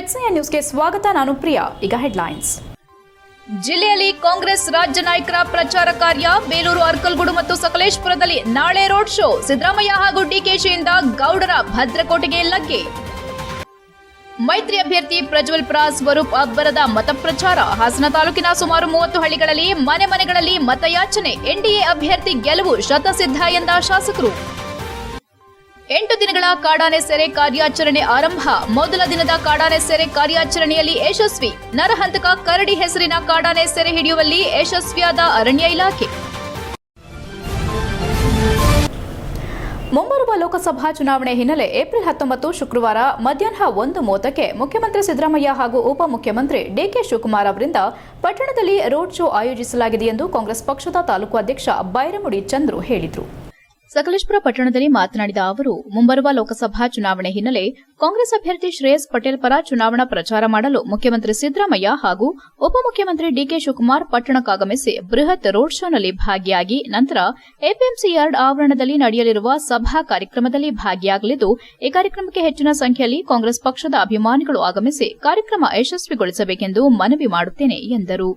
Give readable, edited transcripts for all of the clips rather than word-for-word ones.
HCN ನ್ಯೂಸ್ಗೆ ಸ್ವಾಗತ. ನಾನು ಪ್ರಿಯಾ. ಈಗ ಹೆಡ್ಲೈನ್ಸ್. ಜಿಲ್ಲೆಯಲ್ಲಿ ಕಾಂಗ್ರೆಸ್ ರಾಜ್ಯ ನಾಯಕರ ಪ್ರಚಾರ ಕಾರ್ಯ. ಬೇಲೂರು, ಅರ್ಕಲ್ಗೂಡು ಮತ್ತು ಸಕಲೇಶಪುರದಲ್ಲಿ ನಾಳೆ ರೋಡ್ ಶೋ. ಸಿದ್ದರಾಮಯ್ಯ ಹಾಗೂ ಡಿಕೆಶಿಯಿಂದ ಗೌಡರ ಭದ್ರಕೋಟೆಗೆ ಲಗ್ಗೆ. ಮೈತ್ರಿ ಅಭ್ಯರ್ಥಿ ಪ್ರಜ್ವಲ್ ಪರ ಸ್ವರೂಪ್ ಅಬ್ಬರದ ಮತ ಪ್ರಚಾರ. ಹಾಸನ ತಾಲೂಕಿನ ಸುಮಾರು 30 ಹಳ್ಳಿಗಳಲ್ಲಿ ಮನೆಗಳಲ್ಲಿ ಮತಯಾಚನೆ. ಎನ್ಡಿಎ ಅಭ್ಯರ್ಥಿ ಗೆಲುವು ಶತಸಿದ್ಧ ಎಂದ ಶಾಸಕರು. 8 ದಿನಗಳ ಕಾಡಾನೆ ಸೆರೆ ಕಾರ್ಯಾಚರಣೆ ಆರಂಭ. ಮೊದಲ ದಿನದ ಕಾಡಾನೆ ಸೆರೆ ಕಾರ್ಯಾಚರಣೆಯಲ್ಲಿ ಯಶಸ್ವಿ. ನರಹಂತಕ ಕರಡಿ ಹೆಸರಿನ ಕಾಡಾನೆ ಸೆರೆ ಹಿಡಿಯುವಲ್ಲಿ ಯಶಸ್ವಿಯಾದ ಅರಣ್ಯ ಇಲಾಖೆ. ಮುಂಬರುವ ಲೋಕಸಭಾ ಚುನಾವಣೆ ಹಿನ್ನೆಲೆ ಏಪ್ರಿಲ್ 19 ಶುಕ್ರವಾರ ಮಧ್ಯಾಹ್ನ 1:30ಕ್ಕೆ ಮುಖ್ಯಮಂತ್ರಿ ಸಿದ್ದರಾಮಯ್ಯ ಹಾಗೂ ಉಪಮುಖ್ಯಮಂತ್ರಿ ಡಿಕೆ ಶಿವಕುಮಾರ್ ಅವರಿಂದ ಪಟ್ಟಣದಲ್ಲಿ ರೋಡ್ ಶೋ ಆಯೋಜಿಸಲಾಗಿದೆ ಎಂದು ಕಾಂಗ್ರೆಸ್ ಪಕ್ಷದ ತಾಲೂಕು ಅಧ್ಯಕ್ಷ ಬೈರಮುಡಿ ಚಂದ್ರು ಹೇಳಿದರು. ಸಕಲೇಶಪುರ ಪಟ್ಟಣದಲ್ಲಿ ಮಾತನಾಡಿದ ಅವರು, ಮುಂಬರುವ ಲೋಕಸಭಾ ಚುನಾವಣೆ ಹಿನ್ನೆಲೆ ಕಾಂಗ್ರೆಸ್ ಅಭ್ಯರ್ಥಿ ಶ್ರೇಯಸ್ ಪಟೇಲ್ ಪರ ಚುನಾವಣಾ ಪ್ರಚಾರ ಮಾಡಲು ಮುಖ್ಯಮಂತ್ರಿ ಸಿದ್ದರಾಮಯ್ಯ ಹಾಗೂ ಉಪಮುಖ್ಯಮಂತ್ರಿ ಡಿಕೆ ಶಿವಕುಮಾರ್ ಪಟ್ಟಣಕ್ಕಾಗಮಿಸಿ ಬೃಹತ್ ರೋಡ್ ಶೋನಲ್ಲಿ ಭಾಗಿಯಾಗಿ ನಂತರ ಎಪಿಎಂಸಿ ಯಾರ್ಡ್ ಆವರಣದಲ್ಲಿ ನಡೆಯಲಿರುವ ಸಭಾ ಕಾರ್ಯಕ್ರಮದಲ್ಲಿ ಭಾಗಿಯಾಗಲಿದ್ದು, ಈ ಕಾರ್ಯಕ್ರಮಕ್ಕೆ ಹೆಚ್ಚಿನ ಸಂಖ್ಯೆಯಲ್ಲಿ ಕಾಂಗ್ರೆಸ್ ಪಕ್ಷದ ಅಭಿಮಾನಿಗಳು ಆಗಮಿಸಿ ಕಾರ್ಯಕ್ರಮ ಯಶಸ್ವಿಗೊಳಿಸಬೇಕೆಂದು ಮನವಿ ಮಾಡುತ್ತೇನೆ ಎಂದರು.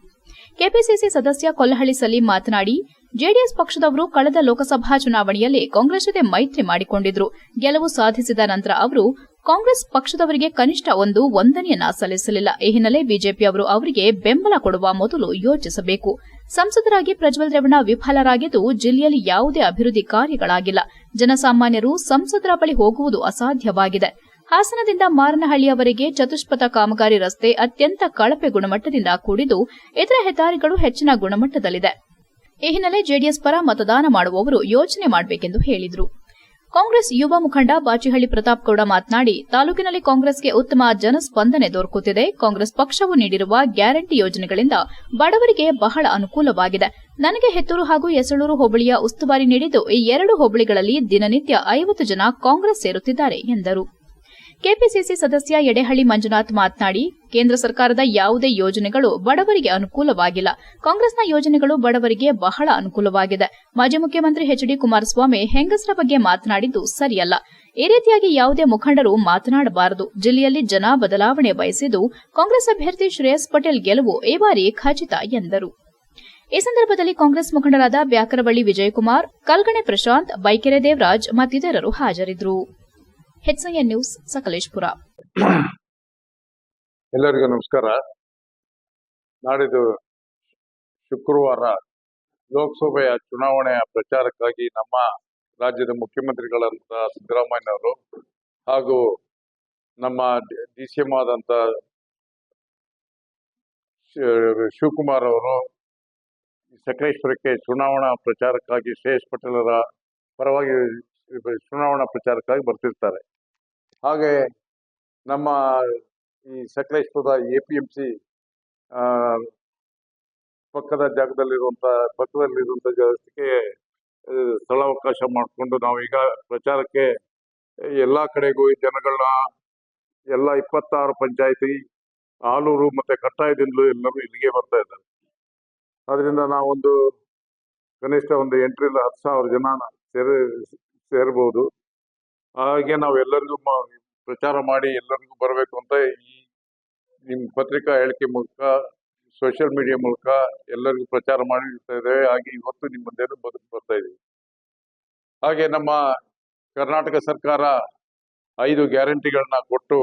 ಕೆಪಿಸಿಸಿ ಸದಸ್ಯ ಕೊಲ್ಲಹಳ್ಳಿ ಸಲೀಂ ಮಾತನಾಡಿ, ಜೆಡಿಎಸ್ ಪಕ್ಷದವರು ಕಳೆದ ಲೋಕಸಭಾ ಚುನಾವಣೆಯಲ್ಲಿ ಕಾಂಗ್ರೆಸ್ ಜೊತೆ ಮೈತ್ರಿ ಮಾಡಿಕೊಂಡಿದ್ರು. ಗೆಲುವು ಸಾಧಿಸಿದ ನಂತರ ಅವರು ಕಾಂಗ್ರೆಸ್ ಪಕ್ಷದವರಿಗೆ ಕನಿಷ್ಠ ಒಂದು ವಂದನೆಯನ್ನ ಸಲ್ಲಿಸಲಿಲ್ಲ. ಈ ಹಿನ್ನೆಲೆ ಬಿಜೆಪಿಯವರು ಅವರಿಗೆ ಬೆಂಬಲ ಕೊಡುವ ಮೊದಲು ಯೋಚಿಸಬೇಕು. ಸಂಸದರಾಗಿ ಪ್ರಜ್ವಲ್ ರೇವಣ್ಣ ವಿಫಲರಾಗಿದ್ದು, ಜಿಲ್ಲೆಯಲ್ಲಿ ಯಾವುದೇ ಅಭಿವೃದ್ಧಿ ಕಾರ್ಯಗಳಾಗಿಲ್ಲ. ಜನಸಾಮಾನ್ಯರು ಸಂಸದರ ಬಳಿ ಹೋಗುವುದು ಅಸಾಧ್ಯವಾಗಿದೆ. ಹಾಸನದಿಂದ ಮಾರನಹಳ್ಳಿಯವರೆಗೆ ಚತುಷ್ಪಥ ಕಾಮಗಾರಿ ರಸ್ತೆ ಅತ್ಯಂತ ಕಳಪೆ ಗುಣಮಟ್ಟದಿಂದ ಕೂಡಿದ್ದು, ಇತರ ಹೆದ್ದಾರಿಗಳು ಹೆಚ್ಚಿನ ಗುಣಮಟ್ಟದಲ್ಲಿದೆ. ಈ ಹಿನ್ನೆಲೆ ಜೆಡಿಎಸ್ ಪರ ಮತದಾನ ಮಾಡುವವರು ಯೋಚನೆ ಮಾಡಬೇಕೆಂದು ಹೇಳಿದರು. ಕಾಂಗ್ರೆಸ್ ಯುವ ಮುಖಂಡ ಬಾಚಿಹಳ್ಳಿ ಪ್ರತಾಪ್ ಗೌಡ ಮಾತನಾಡಿ, ತಾಲೂಕಿನಲ್ಲಿ ಕಾಂಗ್ರೆಸ್ಗೆ ಉತ್ತಮ ಜನಸ್ಪಂದನೆ ದೊರಕುತ್ತಿದೆ. ಕಾಂಗ್ರೆಸ್ ಪಕ್ಷವು ನೀಡಿರುವ ಗ್ಯಾರಂಟಿ ಯೋಜನೆಗಳಿಂದ ಬಡವರಿಗೆ ಬಹಳ ಅನುಕೂಲವಾಗಿದೆ. ನನಗೆ ಹೆತ್ತೂರು ಹಾಗೂ ಯಸಳೂರು ಹೋಬಳಿಯ ಉಸ್ತುವಾರಿ ನೀಡಿದ್ದು, ಈ 2 ಹೋಬಳಿಗಳಲ್ಲಿ ದಿನನಿತ್ಯ 50 ಜನ ಕಾಂಗ್ರೆಸ್ ಸೇರುತ್ತಿದ್ದಾರೆ ಎಂದರು. ಕೆಪಿಸಿಸಿ ಸದಸ್ಯ ಯಡೇಹಳ್ಳಿ ಮಂಜುನಾಥ್ ಮಾತನಾಡಿ, ಕೇಂದ್ರ ಸರ್ಕಾರದ ಯಾವುದೇ ಯೋಜನೆಗಳು ಬಡವರಿಗೆ ಅನುಕೂಲವಾಗಿಲ್ಲ. ಕಾಂಗ್ರೆಸ್ನ ಯೋಜನೆಗಳು ಬಡವರಿಗೆ ಬಹಳ ಅನುಕೂಲವಾಗಿದೆ. ಮಾಜಿ ಮುಖ್ಯಮಂತ್ರಿ ಎಚ್ಡಿ ಕುಮಾರಸ್ವಾಮಿ ಹೆಂಗಸರ ಬಗ್ಗೆ ಮಾತನಾಡಿದ್ದು ಸರಿಯಲ್ಲ. ಈ ರೀತಿಯಾಗಿ ಯಾವುದೇ ಮುಖಂಡರು ಮಾತನಾಡಬಾರದು. ಜಿಲ್ಲೆಯಲ್ಲಿ ಜನ ಬದಲಾವಣೆ ಬಯಸಿದ್ದು, ಕಾಂಗ್ರೆಸ್ ಅಭ್ಯರ್ಥಿ ಶ್ರೇಯಸ್ ಪಟೇಲ್ ಗೆಲುವು ಈ ಬಾರಿ ಖಚಿತ ಎಂದರು. ಈ ಸಂದರ್ಭದಲ್ಲಿ ಕಾಂಗ್ರೆಸ್ ಮುಖಂಡರಾದ ಬ್ಯಾಕರವಳ್ಳಿ ವಿಜಯಕುಮಾರ್, ಕಲ್ಗಣೆ ಪ್ರಶಾಂತ್, ಬೈಕೆರೆ ದೇವರಾಜ್ ಮತ್ತಿತರರು ಹಾಜರಿದ್ದರು. HCN news, Sakleshpur. ಎಲ್ಲರಿಗೂ ನಮಸ್ಕಾರ. ನಾಡಿದ್ದು ಶುಕ್ರವಾರ ಲೋಕಸಭೆಯ ಚುನಾವಣೆಯ ಪ್ರಚಾರಕ್ಕಾಗಿ ನಮ್ಮ ರಾಜ್ಯದ ಮುಖ್ಯಮಂತ್ರಿಗಳಂತ ಸಿದ್ದರಾಮಯ್ಯನವರು ಹಾಗೂ ನಮ್ಮ DCM ಆದಂತ ಶಿವಕುಮಾರ್ ಅವರು ಸಕಲೇಶಪುರಕ್ಕೆ ಚುನಾವಣಾ ಪ್ರಚಾರಕ್ಕಾಗಿ ಶ್ರೇಯಸ್ ಪಟೇಲರ ಪರವಾಗಿ ಚುನಾವಣಾ ಪ್ರಚಾರಕ್ಕಾಗಿ ಬರ್ತಿರ್ತಾರೆ. ಹಾಗೆ ನಮ್ಮ ಈ ಸಕಲೇಶಪುರದ APMC ಪಕ್ಕದಲ್ಲಿರುವಂತ ಜಾಗಕ್ಕೆ ಸ್ಥಳಾವಕಾಶ ಮಾಡಿಕೊಂಡು ನಾವೀಗ ಪ್ರಚಾರಕ್ಕೆ ಎಲ್ಲಾ ಕಡೆಗೂ ಜನಗಳನ್ನ ಎಲ್ಲ 26 ಪಂಚಾಯತಿ, ಆಲೂರು ಮತ್ತೆ ಕಟ್ಟಾಯದಿಂದಲೂ ಎಲ್ಲರೂ ಇಲ್ಲಿಗೆ ಬರ್ತಾ ಇದ್ದಾರೆ. ಅದರಿಂದ ನಾವೊಂದು ಕನಿಷ್ಠ ಒಂದು 8 ರಿಂದ 10,000 ಜನ ಸೇರಬಹುದು. ಹಾಗೆ ನಾವು ಎಲ್ಲರಿಗೂ ಪ್ರಚಾರ ಮಾಡಿ ಎಲ್ಲರಿಗೂ ಬರಬೇಕು ಅಂತ ಈ ನಿಮ್ಮ ಪತ್ರಿಕಾ ಹೇಳಿಕೆ ಮೂಲಕ, ಸೋಷಿಯಲ್ ಮೀಡಿಯಾ ಮೂಲಕ ಎಲ್ಲರಿಗೂ ಪ್ರಚಾರ ಮಾಡಿರ್ತಾ ಇದ್ದೇವೆ. ಹಾಗೆ ಇವತ್ತು ನಿಮ್ಮ ಮುಂದೆ ಬರ್ತಾ ಇದ್ದೀವಿ. ಹಾಗೆ ನಮ್ಮ ಕರ್ನಾಟಕ ಸರ್ಕಾರ 5 ಗ್ಯಾರಂಟಿಗಳನ್ನ ಕೊಟ್ಟು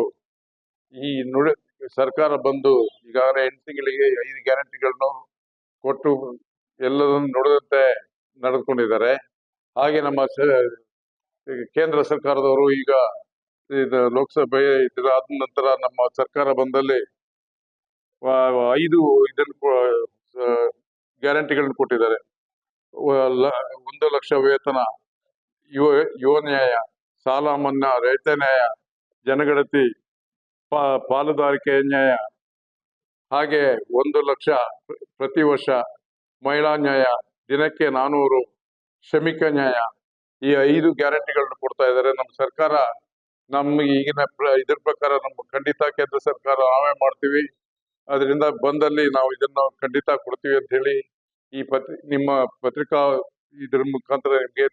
ಈ ಸರ್ಕಾರ ಬಂದು ಈಗಾಗಲೇ 8 ತಿಂಗಳಿಗೆ 5 ಗ್ಯಾರಂಟಿಗಳನ್ನು ಕೊಟ್ಟು ಎಲ್ಲದನ್ನು ನುಡಿದಂತೆ ನಡೆದುಕೊಂಡಿದ್ದಾರೆ. ಹಾಗೆ ನಮ್ಮ ಕೇಂದ್ರ ಸರ್ಕಾರದವರು ಈಗ ಲೋಕಸಭೆ ಇದಾದ ನಂತರ ನಮ್ಮ ಸರ್ಕಾರ ಬಂದಲ್ಲಿ 5 ಗ್ಯಾರಂಟಿಗಳನ್ನು ಕೊಟ್ಟಿದ್ದಾರೆ. 1 ಲಕ್ಷ ವೇತನ, ಯುವ ನ್ಯಾಯ, ಸಾಲ ಮನ್ನಾ, ರೈತ ನ್ಯಾಯ, ಜನಗಣತಿ, ಪಾಲುದಾರಿಕೆ ನ್ಯಾಯ, ಹಾಗೆ 1 ಲಕ್ಷ ಪ್ರತಿ ವರ್ಷ ಮಹಿಳಾ ನ್ಯಾಯ, ದಿನಕ್ಕೆ 400 ಶ್ರಮಿಕ ನ್ಯಾಯ, ಈ 5 ಗ್ಯಾರಂಟಿಗಳನ್ನು ಕೊಡ್ತಾ ಇದ್ದಾರೆ. ನಮ್ಮ ಸರ್ಕಾರ ನಮ್ಗೆ ಈಗಿನ ಇದ್ರ ಪ್ರಕಾರ ನಮ್ಮ ಖಂಡಿತ ಕೇಂದ್ರ ಸರ್ಕಾರ ನಾವೇ ಮಾಡ್ತೀವಿ. ಅದರಿಂದ ಬಂದಲ್ಲಿ ನಾವು ಇದನ್ನ ಖಂಡಿತ ಕೊಡ್ತೀವಿ ಅಂತ ಹೇಳಿ ಈ ನಿಮ್ಮ ಪತ್ರಿಕಾ ಇದ್ರ ಮುಖಾಂತರ ನಿಮಗೆ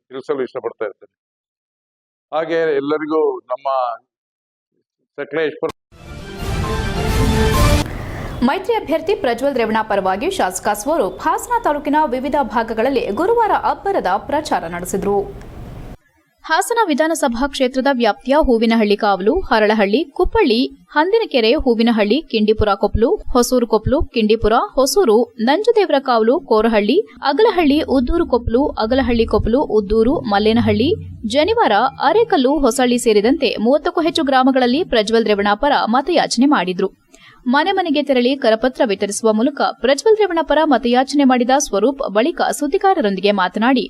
ತಿಳಿಸಲು ಇಷ್ಟಪಡ್ತಾ ಇರ್ತೇನೆ. ಹಾಗೆ ಎಲ್ಲರಿಗೂ ನಮ್ಮ ಸಕಲೇಶಪುರ ಮೈತ್ರಿ ಅಭ್ಯರ್ಥಿ ಪ್ರಜ್ವಲ್ ರೇವಣ್ಣ ಪರವಾಗಿ ಶಾಸಕ ಸ್ವರೂಪ್ ಹಾಸನ ತಾಲೂಕಿನ ವಿವಿಧ ಭಾಗಗಳಲ್ಲಿ ಗುರುವಾರ ಅಬ್ಬರದ ಪ್ರಚಾರ ನಡೆಸಿದರು. ಹಾಸನ ವಿಧಾನಸಭಾ ಕ್ಷೇತ್ರದ ವ್ಯಾಪ್ತಿಯ ಹೂವಿನಹಳ್ಳಿ ಕಾವಲು, ಹರಳಹಳ್ಳಿ, ಕುಪ್ಪಳ್ಳಿ, ಹಂದಿನಕೆರೆ, ಹೂವಿನಹಳ್ಳಿ, ಕಿಂಡಿಪುರ ಕೊಪ್ಲು, ಹೊಸೂರು ಕೊಪ್ಲು, ಕಿಂಡಿಪುರ, ಹೊಸೂರು, ನಂಜುದೇವರ ಕಾವಲು, ಕೋರಹಳ್ಳಿ, ಅಗಲಹಳ್ಳಿ, ಉದ್ದೂರು ಕೊಪ್ಲು, ಅಗಲಹಳ್ಳಿ ಕೊಪ್ಲು, ಉದ್ದೂರು, ಮಲ್ಲೇನಹಳ್ಳಿ, ಜನಿವಾರ, ಅರೇಕಲ್ಲು, ಹೊಸಳ್ಳಿ ಸೇರಿದಂತೆ 30ಕ್ಕೂ ಹೆಚ್ಚು ಗ್ರಾಮಗಳಲ್ಲಿ ಪ್ರಜ್ವಲ್ ರೇವಣ್ಣ ಪರ ಮತಯಾಚನೆ ಮಾಡಿದ್ರು. ಮನೆ ಮನೆಗೆ ತೆರಳಿ ಕರಪತ್ರ ವಿತರಿಸುವ ಮೂಲಕ ಪ್ರಜ್ವಲ್ ರೇವಣ್ಣ ಪರ ಮತಯಾಚನೆ ಮಾಡಿದ ಸ್ವರೂಪ್ ಬಳಿಕ ಸುದ್ದಿಗಾರರೊಂದಿಗೆ ಮಾತನಾಡಿ,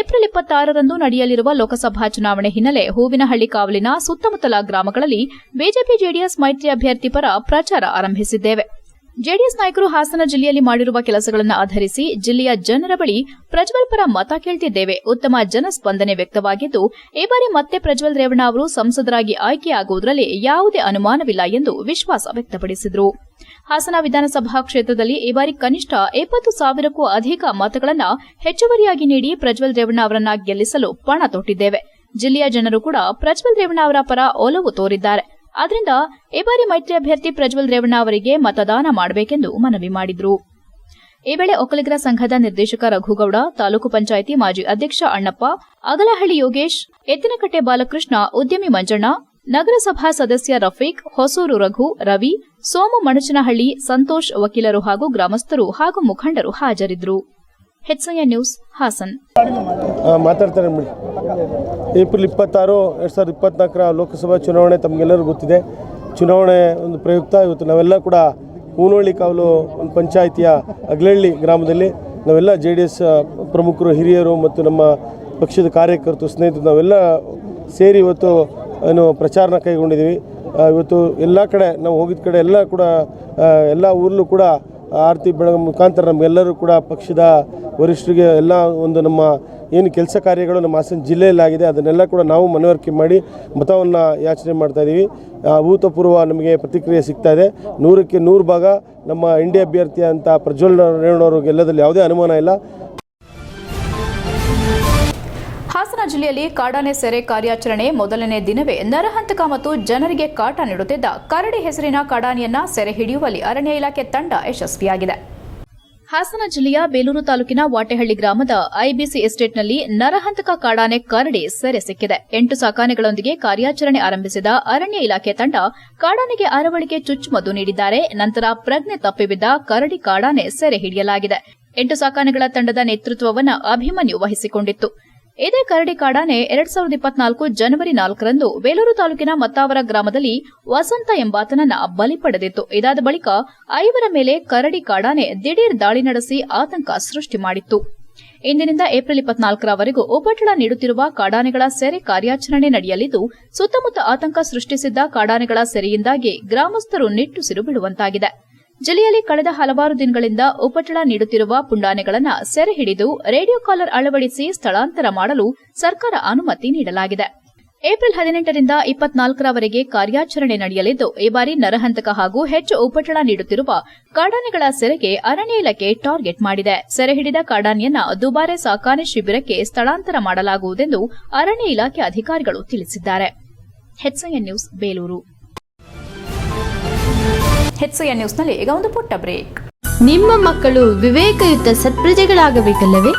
ಏಪ್ರಿಲ್ 26ರಂದು ನಡೆಯಲಿರುವ ಲೋಕಸಭಾ ಚುನಾವಣೆ ಹಿನ್ನೆಲೆ ಹೂವಿನಹಳ್ಳಿ ಕಾವಲಿನ ಸುತ್ತಮುತ್ತಲ ಗ್ರಾಮಗಳಲ್ಲಿ ಬಿಜೆಪಿ ಜೆಡಿಎಸ್ ಮೈತ್ರಿ ಅಭ್ಯರ್ಥಿ ಪರ ಪ್ರಚಾರ ಆರಂಭಿಸಿದ್ದೇವೆ. ಜೆಡಿಎಸ್ ನಾಯಕರು ಹಾಸನ ಜಿಲ್ಲೆಯಲ್ಲಿ ಮಾಡಿರುವ ಕೆಲಸಗಳನ್ನು ಆಧರಿಸಿ ಜಿಲ್ಲೆಯ ಜನರ ಬಳಿ ಪ್ರಜ್ವಲ್ ಪರ ಮತ ಕೇಳ್ತಿದ್ದೇವೆ. ಉತ್ತಮ ಜನಸ್ಪಂದನೆ ವ್ಯಕ್ತವಾಗಿದ್ದು, ಈ ಬಾರಿ ಮತ್ತೆ ಪ್ರಜ್ವಲ್ ರೇವಣ್ಣ ಅವರು ಸಂಸದರಾಗಿ ಆಯ್ಕೆಯಾಗುವುದರಲ್ಲಿ ಯಾವುದೇ ಅನುಮಾನವಿಲ್ಲ ಎಂದು ವಿಶ್ವಾಸ ವ್ಯಕ್ತಪಡಿಸಿದರು. ಹಾಸನ ವಿಧಾನಸಭಾ ಕ್ಷೇತ್ರದಲ್ಲಿ ಈ ಬಾರಿ ಕನಿಷ್ಠ 70,000ಕ್ಕೂ ಅಧಿಕ ಮತಗಳನ್ನು ಹೆಚ್ಚುವರಿಯಾಗಿ ನೀಡಿ ಪ್ರಜ್ವಲ್ ರೇವಣ್ಣ ಅವರನ್ನ ಗೆಲ್ಲಿಸಲು ಪಣ ತೊಟ್ಟಿದ್ದೇವೆ. ಜಿಲ್ಲೆಯ ಜನರು ಕೂಡ ಪ್ರಜ್ವಲ್ ರೇವಣ್ಣ ಅವರ ಪರ ಒಲವು ತೋರಿದ್ದಾರೆ. ಆದ್ದರಿಂದ ಈ ಬಾರಿ ಮೈತ್ರಿ ಅಭ್ಯರ್ಥಿ ಪ್ರಜ್ವಲ್ ರೇವಣ್ಣ ಅವರಿಗೆ ಮತದಾನ ಮಾಡಬೇಕೆಂದು ಮನವಿ ಮಾಡಿದರು. ಈ ವೇಳೆ ಒಕ್ಕಲಿಗರ ಸಂಘದ ನಿರ್ದೇಶಕ ರಘುಗೌಡ, ತಾಲೂಕು ಪಂಚಾಯಿತಿ ಮಾಜಿ ಅಧ್ಯಕ್ಷ ಅಣ್ಣಪ್ಪ, ಅಗಲಹಳ್ಳಿ ಯೋಗೇಶ್, ಎತ್ತಿನಕಟ್ಟೆ ಬಾಲಕೃಷ್ಣ, ಉದ್ಯಮಿ ಮಂಜಣ್ಣ, ನಗರಸಭಾ ಸದಸ್ಯ ರಫೀಕ್, ಹೊಸೂರು ರಘು, ರವಿ, ಸೋಮು ಮಣಚನಹಳ್ಳಿ, ಸಂತೋಷ್, ವಕೀಲರು ಹಾಗೂ ಗ್ರಾಮಸ್ಥರು ಹಾಗೂ ಮುಖಂಡರು ಹಾಜರಿದ್ದರು. HCN news Hassan. ಮಾತಾಡ್ತಾರೆ. ಏಪ್ರಿಲ್ 26, 2024 ಲೋಕಸಭಾ ಚುನಾವಣೆ ತಮಗೆಲ್ಲರಿಗೂ ಗೊತ್ತಿದೆ. ಚುನಾವಣೆ ಒಂದು ಪ್ರಯುಕ್ತ ಇವತ್ತು ನಾವೆಲ್ಲ ಕೂಡ ಹೂವಿನಹಳ್ಳಿ ಕಾವಲು ಒಂದು ಪಂಚಾಯಿತಿಯ ಅಗಲಹಳ್ಳಿ ಗ್ರಾಮದಲ್ಲಿ ನಾವೆಲ್ಲ JDS ಪ್ರಮುಖರು, ಹಿರಿಯರು ಮತ್ತು ನಮ್ಮ ಪಕ್ಷದ ಕಾರ್ಯಕರ್ತರು, ಸ್ನೇಹಿತರು ನಾವೆಲ್ಲ ಸೇರಿ ಇವತ್ತು ಪ್ರಚಾರನ ಕೈಗೊಂಡಿದ್ದೀವಿ. ಇವತ್ತು ಎಲ್ಲ ಕಡೆ ನಾವು ಹೋಗಿದ್ದ ಕಡೆ ಎಲ್ಲ ಕೂಡ ಎಲ್ಲ ಊರಲ್ಲೂ ಕೂಡ ಆರತಿ ಬೆಳಗ್ಗೆ ಮುಖಾಂತರ ನಮಗೆಲ್ಲರೂ ಕೂಡ ಪಕ್ಷದ ವರಿಷ್ಠರಿಗೆ ಎಲ್ಲ ಒಂದು ನಮ್ಮ ಏನು ಕೆಲಸ ಕಾರ್ಯಗಳು ನಮ್ಮ ಹಾಸನ ಜಿಲ್ಲೆಯಲ್ಲಾಗಿದೆ ಅದನ್ನೆಲ್ಲ ಕೂಡ ನಾವು ಮನವರಿಕೆ ಮಾಡಿ ಮತವನ್ನು ಯಾಚನೆ ಮಾಡ್ತಾಯಿದ್ದೀವಿ. ಅಭೂತಪೂರ್ವ ನಮಗೆ ಪ್ರತಿಕ್ರಿಯೆ ಸಿಗ್ತಾ ಇದೆ. 100ಕ್ಕೆ 100 ಭಾಗ ನಮ್ಮ ಇಂಡಿಯಾ ಅಭ್ಯರ್ಥಿ ಅಂತ ಪ್ರಜ್ವಲ್ ರೇವಣ್ಣ ಅವರು ಗೆಲ್ಲೋದ್ರಲ್ಲಿ ಯಾವುದೇ ಅನುಮಾನ ಇಲ್ಲ. ಹಾಸನ ಜಿಲ್ಲೆಯಲ್ಲಿ ಕಾಡಾನೆ ಸೆರೆ ಕಾರ್ಯಾಚರಣೆ ಮೊದಲನೇ ದಿನವೇ ನರಹಂತಕ ಮತ್ತು ಜನರಿಗೆ ಕಾಟ ನೀಡುತ್ತಿದ್ದ ಕರಡಿ ಹೆಸರಿನ ಕಾಡಾನೆಯನ್ನ ಸೆರೆ ಹಿಡಿಯುವಲ್ಲಿ ಅರಣ್ಯ ಇಲಾಖೆ ತಂಡ ಯಶಸ್ವಿಯಾಗಿದೆ. ಹಾಸನ ಜಿಲ್ಲೆಯ ಬೇಲೂರು ತಾಲೂಕಿನ ವಾಟೆಹಳ್ಳಿ ಗ್ರಾಮದ ಐಬಿಸಿ ಎಸ್ಟೇಟ್ನಲ್ಲಿ ನರಹಂತಕ ಕಾಡಾನೆ ಕರಡಿ ಸೆರೆ ಸಿಕ್ಕಿದೆ. 8 ಸಾಕಾನೆಗಳೊಂದಿಗೆ ಕಾರ್ಯಾಚರಣೆ ಆರಂಭಿಸಿದ ಅರಣ್ಯ ಇಲಾಖೆ ತಂಡ ಕಾಡಾನೆಗೆ ಅರವಳಿಕೆ ಚುಚ್ಚುಮದ್ದು ನೀಡಿದ್ದಾರೆ. ನಂತರ ಪ್ರಜ್ಞೆ ತಪ್ಪಿಬಿದ್ದ ಕರಡಿ ಕಾಡಾನೆ ಸೆರೆ ಹಿಡಿಯಲಾಗಿದೆ. 8 ಸಾಕಾನೆಗಳ ತಂಡದ ನೇತೃತ್ವವನ್ನು ಅಭಿಮನ್ಯು ವಹಿಸಿಕೊಂಡಿತ್ತು. ಇದೇ ಕರಡಿ ಕಾಡಾನೆ 2024 ಜನವರಿ 4ರಂದು ಬೇಲೂರು ತಾಲೂಕಿನ ಮತ್ತಾವರ ಗ್ರಾಮದಲ್ಲಿ ವಸಂತ ಎಂಬಾತನನ್ನ ಬಲಿ ಪಡೆದಿತ್ತು. ಇದಾದ ಬಳಿಕ 5 ಮೇಲೆ ಕರಡಿ ಕಾಡಾನೆ ದಿಢೀರ್ ದಾಳಿ ನಡೆಸಿ ಆತಂಕ ಸೃಷ್ಟಿ ಮಾಡಿತ್ತು. ಇಂದಿನಿಂದ ಏಪ್ರಿಲ್ 24ರವರೆಗೂ ಉಪಟಳ ನೀಡುತ್ತಿರುವ ಕಾಡಾನೆಗಳ ಸೆರೆ ಕಾರ್ಯಾಚರಣೆ ನಡೆಯಲಿದ್ದು, ಸುತ್ತಮುತ್ತ ಆತಂಕ ಸೃಷ್ಟಿಸಿದ್ದ ಕಾಡಾನೆಗಳ ಸೆರೆಯಿಂದಾಗಿ ಗ್ರಾಮಸ್ಥರು ನಿಟ್ಟುಸಿರು ಬಿಡುವಂತಾಗಿದೆ. ಜಿಲ್ಲೆಯಲ್ಲಿ ಕಳೆದ ಹಲವಾರು ದಿನಗಳಿಂದ ಉಪಟಳ ನೀಡುತ್ತಿರುವ ಪುಂಡಾನೆಗಳನ್ನು ಸೆರೆ ಹಿಡಿದು ರೇಡಿಯೋ ಕಾಲರ್ ಅಳವಡಿಸಿ ಸ್ಥಳಾಂತರ ಮಾಡಲು ಸರ್ಕಾರ ಅನುಮತಿ ನೀಡಲಾಗಿದೆ. ಏಪ್ರಿಲ್ 18ರಿಂದ 24ರವರೆಗೆ ಕಾರ್ಯಾಚರಣೆ ನಡೆಯಲಿದ್ದು, ಈ ಬಾರಿ ನರಹಂತಕ ಹಾಗೂ ಹೆಚ್ಚು ಉಪಟಳ ನೀಡುತ್ತಿರುವ ಕಾಡಾನೆಗಳ ಸೆರೆಗೆ ಅರಣ್ಯ ಇಲಾಖೆ ಟಾರ್ಗೆಟ್ ಮಾಡಿದೆ. ಸೆರೆ ಹಿಡಿದ ಕಾಡಾನೆಯನ್ನ ದುಬಾರೆ ಸಾಕಾನೆ ಶಿಬಿರಕ್ಕೆ ಸ್ಥಳಾಂತರ ಮಾಡಲಾಗುವುದೆಂದು ಅರಣ್ಯ ಇಲಾಖೆ ಅಧಿಕಾರಿಗಳು ತಿಳಿಸಿದ್ದಾರೆ. HCN news Belur. HCN ನ್ಯೂಸ್ನಲ್ಲಿ ಈಗ ಒಂದು ಪುಟ್ಟ ಬ್ರೇಕ್. ನಿಮ್ಮ ಮಕ್ಕಳು ವಿವೇಕಯುತ ಸತ್ಪ್ರಜೆಗಳಾಗಬೇಕಲ್ಲವೇ?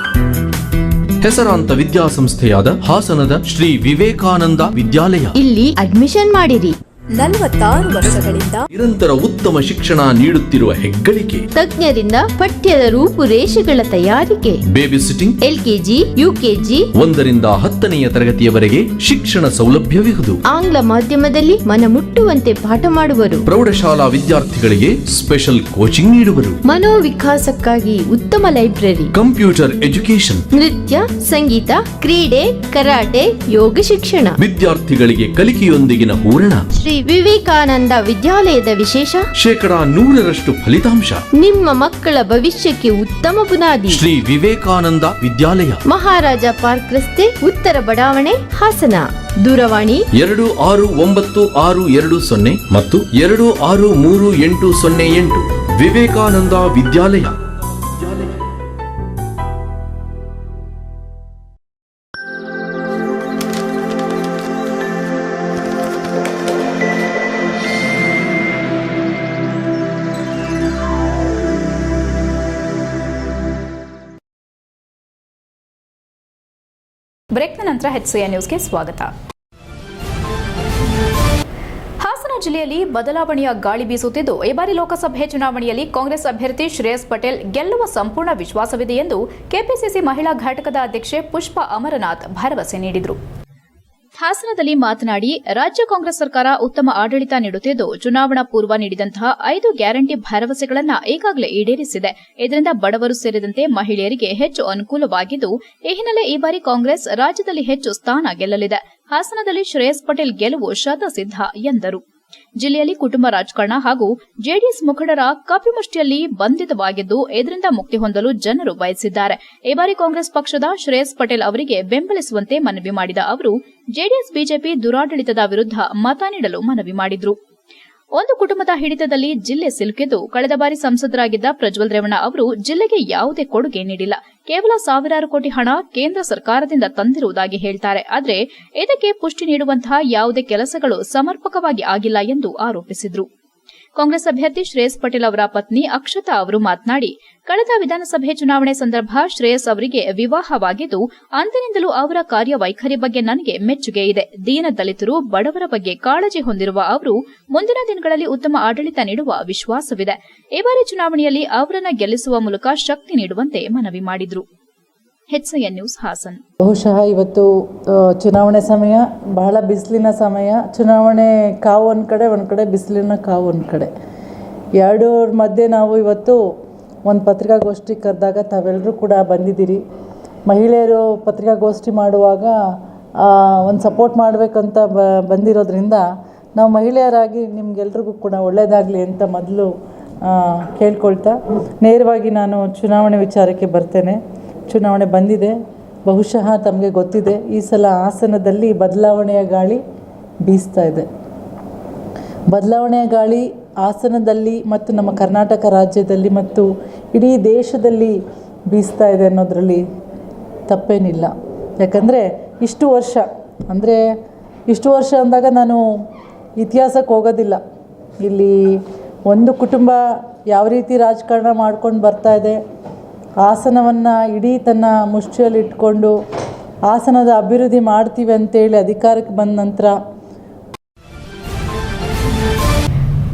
ಹೆಸರಾಂತ ವಿದ್ಯಾಸಂಸ್ಥೆಯಾದ ಹಾಸನದ ಶ್ರೀ ವಿವೇಕಾನಂದ ವಿದ್ಯಾಲಯ. ಇಲ್ಲಿ ಅಡ್ಮಿಷನ್ ಮಾಡಿರಿ. 46 ವರ್ಷಗಳಿಂದ ನಿರಂತರ ಉತ್ತಮ ಶಿಕ್ಷಣ ನೀಡುತ್ತಿರುವ ಹೆಗ್ಗಳಿಕೆ. ತಜ್ಞರಿಂದ ಪಠ್ಯದ ರೂಪುರೇಷೆಗಳ ತಯಾರಿಕೆ. ಬೇಬಿ ಸಿಟ್ಟಿಂಗ್, LKG, UKG 1ರಿಂದ 10ನೆಯ ತರಗತಿಯವರೆಗೆ ಶಿಕ್ಷಣ ಸೌಲಭ್ಯವಿರುವುದು. ಆಂಗ್ಲ ಮಾಧ್ಯಮದಲ್ಲಿ ಮನಮುಟ್ಟುವಂತೆ ಪಾಠ ಮಾಡುವರು. ಪ್ರೌಢಶಾಲಾ ವಿದ್ಯಾರ್ಥಿಗಳಿಗೆ ಸ್ಪೆಷಲ್ ಕೋಚಿಂಗ್ ನೀಡುವರು. ಮನೋವಿಕಾಸಕ್ಕಾಗಿ ಉತ್ತಮ ಲೈಬ್ರರಿ. ಕಂಪ್ಯೂಟರ್ ಎಜುಕೇಶನ್, ನೃತ್ಯ, ಸಂಗೀತ, ಕ್ರೀಡೆ, ಕರಾಟೆ, ಯೋಗ ಶಿಕ್ಷಣ. ವಿದ್ಯಾರ್ಥಿಗಳಿಗೆ ಕಲಿಕೆಯೊಂದಿಗಿನ ಹೂರಣ. ಶ್ರೀ ವಿವೇಕಾನಂದ ವಿದ್ಯಾಲಯದ ವಿಶೇಷ 100% ಫಲಿತಾಂಶ. ನಿಮ್ಮ ಮಕ್ಕಳ ಭವಿಷ್ಯಕ್ಕೆ ಉತ್ತಮ ಬುನಾದಿ. ಶ್ರೀ ವಿವೇಕಾನಂದ ವಿದ್ಯಾಲಯ, ಮಹಾರಾಜ ಪಾರ್ಕ್ ರಸ್ತೆ, ಉತ್ತರ ಬಡಾವಣೆ, ಹಾಸನ. ದೂರವಾಣಿ 269620 ಮತ್ತು 263808. ವಿವೇಕಾನಂದ ವಿದ್ಯಾಲಯ. ಬ್ರೇಕ್ನ ನಂತರ HCI ನ್ಯೂಸ್ಗೆ ಸ್ವಾಗತ. ಹಾಸನ ಜಿಲ್ಲೆಯಲ್ಲಿ ಬದಲಾವಣೆಯ ಗಾಳಿ ಬೀಸುತ್ತಿದ್ದು, ಈ ಬಾರಿ ಲೋಕಸಭೆ ಚುನಾವಣೆಯಲ್ಲಿ ಕಾಂಗ್ರೆಸ್ ಅಭ್ಯರ್ಥಿ ಶ್ರೇಯಸ್ ಪಟೇಲ್ ಗೆಲ್ಲುವ ಸಂಪೂರ್ಣ ವಿಶ್ವಾಸವಿದೆ ಎಂದು ಕೆಪಿಸಿಸಿ ಮಹಿಳಾ ಘಟಕದ ಅಧ್ಯಕ್ಷೆ ಪುಷ್ಪಾ ಅಮರನಾಥ್ ಭರವಸೆ ನೀಡಿದರು. ಹಾಸನದಲ್ಲಿ ಮಾತನಾಡಿ, ರಾಜ್ಯ ಕಾಂಗ್ರೆಸ್ ಸರ್ಕಾರ ಉತ್ತಮ ಆಡಳಿತ ನೀಡುತ್ತಿದ್ದು, ಚುನಾವಣಾ ಪೂರ್ವ ನೀಡಿದಂತಹ 5 ಗ್ಯಾರಂಟಿ ಭರವಸೆಗಳನ್ನು ಈಗಾಗಲೇ ಈಡೇರಿಸಿದೆ. ಇದರಿಂದ ಬಡವರು ಸೇರಿದಂತೆ ಮಹಿಳೆಯರಿಗೆ ಹೆಚ್ಚು ಅನುಕೂಲವಾಗಿದ್ದು, ಈ ಹಿನ್ನೆಲೆ ಈ ಬಾರಿ ಕಾಂಗ್ರೆಸ್ ರಾಜ್ಯದಲ್ಲಿ ಹೆಚ್ಚು ಸ್ಥಾನ ಗೆಲ್ಲಲಿದೆ. ಹಾಸನದಲ್ಲಿ ಶ್ರೇಯಸ್ ಪಟೇಲ್ ಗೆಲುವು ಶತಸಿದ್ಧ ಎಂದರು. ಜಿಲ್ಲೆಯಲ್ಲಿ ಕುಟುಂಬ ರಾಜಕಾರಣ ಹಾಗೂ ಜೆಡಿಎಸ್ ಮುಖಂಡರ ಕಪಿಮುಷ್ಟಿಯಲ್ಲಿ ಬಂಧಿತವಾಗಿದ್ದು, ಇದರಿಂದ ಮುಕ್ತಿ ಹೊಂದಲು ಜನರು ಬಯಸಿದ್ದಾರೆ. ಈ ಬಾರಿ ಕಾಂಗ್ರೆಸ್ ಪಕ್ಷದ ಶ್ರೇಯಸ್ ಪಟೇಲ್ ಅವರಿಗೆ ಬೆಂಬಲಿಸುವಂತೆ ಮನವಿ ಮಾಡಿದ ಅವರು, ಜೆಡಿಎಸ್ ಬಿಜೆಪಿ ದುರಾಡಳಿತದ ವಿರುದ್ಧ ಮತ ನೀಡಲು ಮನವಿ ಮಾಡಿದರು. ಒಂದು ಕುಟುಂಬದ ಹಿಡಿತದಲ್ಲಿ ಜಿಲ್ಲೆ ಸಿಲುಕಿದ್ದು, ಕಳೆದ ಬಾರಿ ಸಂಸದರಾಗಿದ್ದ ಪ್ರಜ್ವಲ್ ರೇವಣ್ಣ ಅವರು ಜಿಲ್ಲೆಗೆ ಯಾವುದೇ ಕೊಡುಗೆ ನೀಡಿಲ್ಲ. ಕೇವಲ ಸಾವಿರಾರು ಕೋಟಿ ಹಣ ಕೇಂದ್ರ ಸರ್ಕಾರದಿಂದ ತಂದಿರುವುದಾಗಿ ಹೇಳ್ತಾರೆ. ಆದರೆ ಇದಕ್ಕೆ ಪುಷ್ಟಿ ನೀಡುವಂತಹ ಯಾವುದೇ ಕೆಲಸಗಳು ಸಮರ್ಪಕವಾಗಿ ಆಗಿಲ್ಲ ಎಂದು ಆರೋಪಿಸಿದರು. ಕಾಂಗ್ರೆಸ್ ಅಭ್ಯರ್ಥಿ ಶ್ರೇಯಸ್ ಪಟೇಲ್ ಅವರ ಪತ್ನಿ ಅಕ್ಷತಾ ಅವರು ಮಾತನಾಡಿ, ಕಳೆದ ವಿಧಾನಸಭೆ ಚುನಾವಣೆ ಸಂದರ್ಭ ಶ್ರೇಯಸ್ ಅವರಿಗೆ ವಿವಾಹವಾಗಿದ್ದು, ಅಂದಿನಿಂದಲೂ ಅವರ ಕಾರ್ಯವೈಖರಿ ಬಗ್ಗೆ ನನಗೆ ಮೆಚ್ಚುಗೆ ಇದೆ. ದೀನ ದಲಿತರು, ಬಡವರ ಬಗ್ಗೆ ಕಾಳಜಿ ಹೊಂದಿರುವ ಅವರು ಮುಂದಿನ ದಿನಗಳಲ್ಲಿ ಉತ್ತಮ ಆಡಳಿತ ನೀಡುವ ವಿಶ್ವಾಸವಿದೆ. ಈ ಬಾರಿ ಚುನಾವಣೆಯಲ್ಲಿ ಅವರನ್ನು ಗೆಲ್ಲಿಸುವ ಮೂಲಕ ಶಕ್ತಿ ನೀಡುವಂತೆ ಮನವಿ ಮಾಡಿದರು. HCI news Hassan. ಬಹುಶಃ ಇವತ್ತು ಚುನಾವಣೆ ಸಮಯ, ಬಹಳ ಬಿಸಿಲಿನ ಸಮಯ. ಚುನಾವಣೆ ಕಾವು ಒಂದು ಕಡೆ ಬಿಸಿಲಿನ ಕಾವು ಒಂದು ಕಡೆ, ಎರಡೂರ ಮಧ್ಯೆ ನಾವು ಇವತ್ತು ಒಂದು ಪತ್ರಿಕಾಗೋಷ್ಠಿ ಕರೆದಾಗ ತಾವೆಲ್ಲರೂ ಕೂಡ ಬಂದಿದ್ದೀರಿ. ಮಹಿಳೆಯರು ಪತ್ರಿಕಾಗೋಷ್ಠಿ ಮಾಡುವಾಗ ಒಂದು ಸಪೋರ್ಟ್ ಮಾಡಬೇಕಂತ ಬಂದಿರೋದ್ರಿಂದ ನಾವು ಮಹಿಳೆಯರಾಗಿ ನಿಮಗೆಲ್ರಿಗೂ ಕೂಡ ಒಳ್ಳೆಯದಾಗಲಿ ಅಂತ ಮೊದಲು ಕೇಳ್ಕೊಳ್ತಾ ನೇರವಾಗಿ ನಾನು ಚುನಾವಣೆ ವಿಚಾರಕ್ಕೆ ಬರ್ತೇನೆ. ಚುನಾವಣೆ ಬಂದಿದೆ, ಬಹುಶಃ ತಮಗೆ ಗೊತ್ತಿದೆ, ಈ ಸಲ ಹಾಸನದಲ್ಲಿ ಬದಲಾವಣೆಯ ಗಾಳಿ ಬೀಸ್ತಾ ಇದೆ. ಬದಲಾವಣೆಯ ಗಾಳಿ ಹಾಸನದಲ್ಲಿ ಮತ್ತು ನಮ್ಮ ಕರ್ನಾಟಕ ರಾಜ್ಯದಲ್ಲಿ ಮತ್ತು ಇಡೀ ದೇಶದಲ್ಲಿ ಬೀಸ್ತಾ ಇದೆ ಅನ್ನೋದರಲ್ಲಿ ತಪ್ಪೇನಿಲ್ಲ. ಯಾಕಂದರೆ ಇಷ್ಟು ವರ್ಷ ಅಂದಾಗ ನಾನು ಇತಿಹಾಸಕ್ಕೆ ಹೋಗೋದಿಲ್ಲ. ಇಲ್ಲಿ ಒಂದು ಕುಟುಂಬ ಯಾವ ರೀತಿ ರಾಜಕಾರಣ ಮಾಡ್ಕೊಂಡು ಬರ್ತಾ ಇದೆ, ಹಾಸನವನ್ನು ಇಡೀ ತನ್ನ ಮುಷ್ಟಿಯಲ್ಲಿ ಇಟ್ಕೊಂಡು ಹಾಸನದ ಅಭಿವೃದ್ಧಿ ಮಾಡ್ತೀವಿ ಅಂತೇಳಿ ಅಧಿಕಾರಕ್ಕೆ ಬಂದ ನಂತರ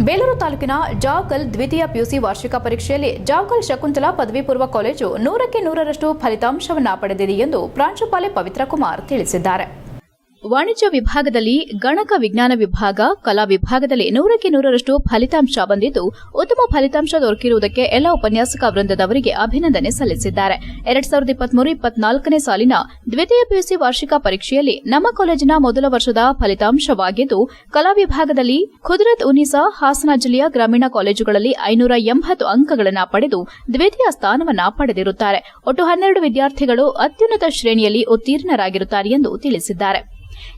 ಬೇಲೂರು ತಾಲೂಕಿನ ಜಾವಗಲ್ ದ್ವಿತೀಯ PUC ವಾರ್ಷಿಕ ಪರೀಕ್ಷೆಯಲ್ಲಿ ಜಾವಗಲ್ ಶಕುಂತಲಾ ಪದವಿ ಪೂರ್ವ ಕಾಲೇಜು 100ಕ್ಕೆ 100ರಷ್ಟು ಫಲಿತಾಂಶವನ್ನು ಪಡೆದಿದೆ ಎಂದು ಪ್ರಾಂಶುಪಾಲೆ ಪವಿತ್ರ ಕುಮಾರ್ ತಿಳಿಸಿದ್ದಾರೆ. ವಾಣಿಜ್ಯ ವಿಭಾಗದಲ್ಲಿ, ಗಣಕ ವಿಜ್ಞಾನ ವಿಭಾಗ, ಕಲಾ ವಿಭಾಗದಲ್ಲಿ 100ಕ್ಕೆ 100ರಷ್ಟು ಫಲಿತಾಂಶ ಬಂದಿದ್ದು, ಉತ್ತಮ ಫಲಿತಾಂಶ ದೊರಕಿರುವುದಕ್ಕೆ ಎಲ್ಲ ಉಪನ್ಯಾಸಕ ವೃಂದದವರಿಗೆ ಅಭಿನಂದನೆ ಸಲ್ಲಿಸಿದ್ದಾರೆ. 2023-24ನೇ ಸಾಲಿನ ದ್ವಿತೀಯ PUC ವಾರ್ಷಿಕ ಪರೀಕ್ಷೆಯಲ್ಲಿ ನಮ್ಮ ಕಾಲೇಜಿನ ಮೊದಲ ವರ್ಷದ ಫಲಿತಾಂಶವಾಗಿದ್ದು, ಕಲಾ ವಿಭಾಗದಲ್ಲಿ ಖುದ್ರತ್ ಉನ್ನೀಸಾ ಹಾಸನ ಜಿಲ್ಲೆಯ ಗ್ರಾಮೀಣ ಕಾಲೇಜುಗಳಲ್ಲಿ 580 ಅಂಕಗಳನ್ನು ಪಡೆದು ದ್ವಿತೀಯ ಸ್ಥಾನವನ್ನು ಪಡೆದಿರುತ್ತಾರೆ. ಒಟ್ಟು 12 ವಿದ್ಯಾರ್ಥಿಗಳು ಅತ್ಯುನ್ನತ ಶ್ರೇಣಿಯಲ್ಲಿ ಉತ್ತೀರ್ಣರಾಗಿರುತ್ತಾರೆ ಎಂದು ತಿಳಿಸಿದ್ದಾರೆ.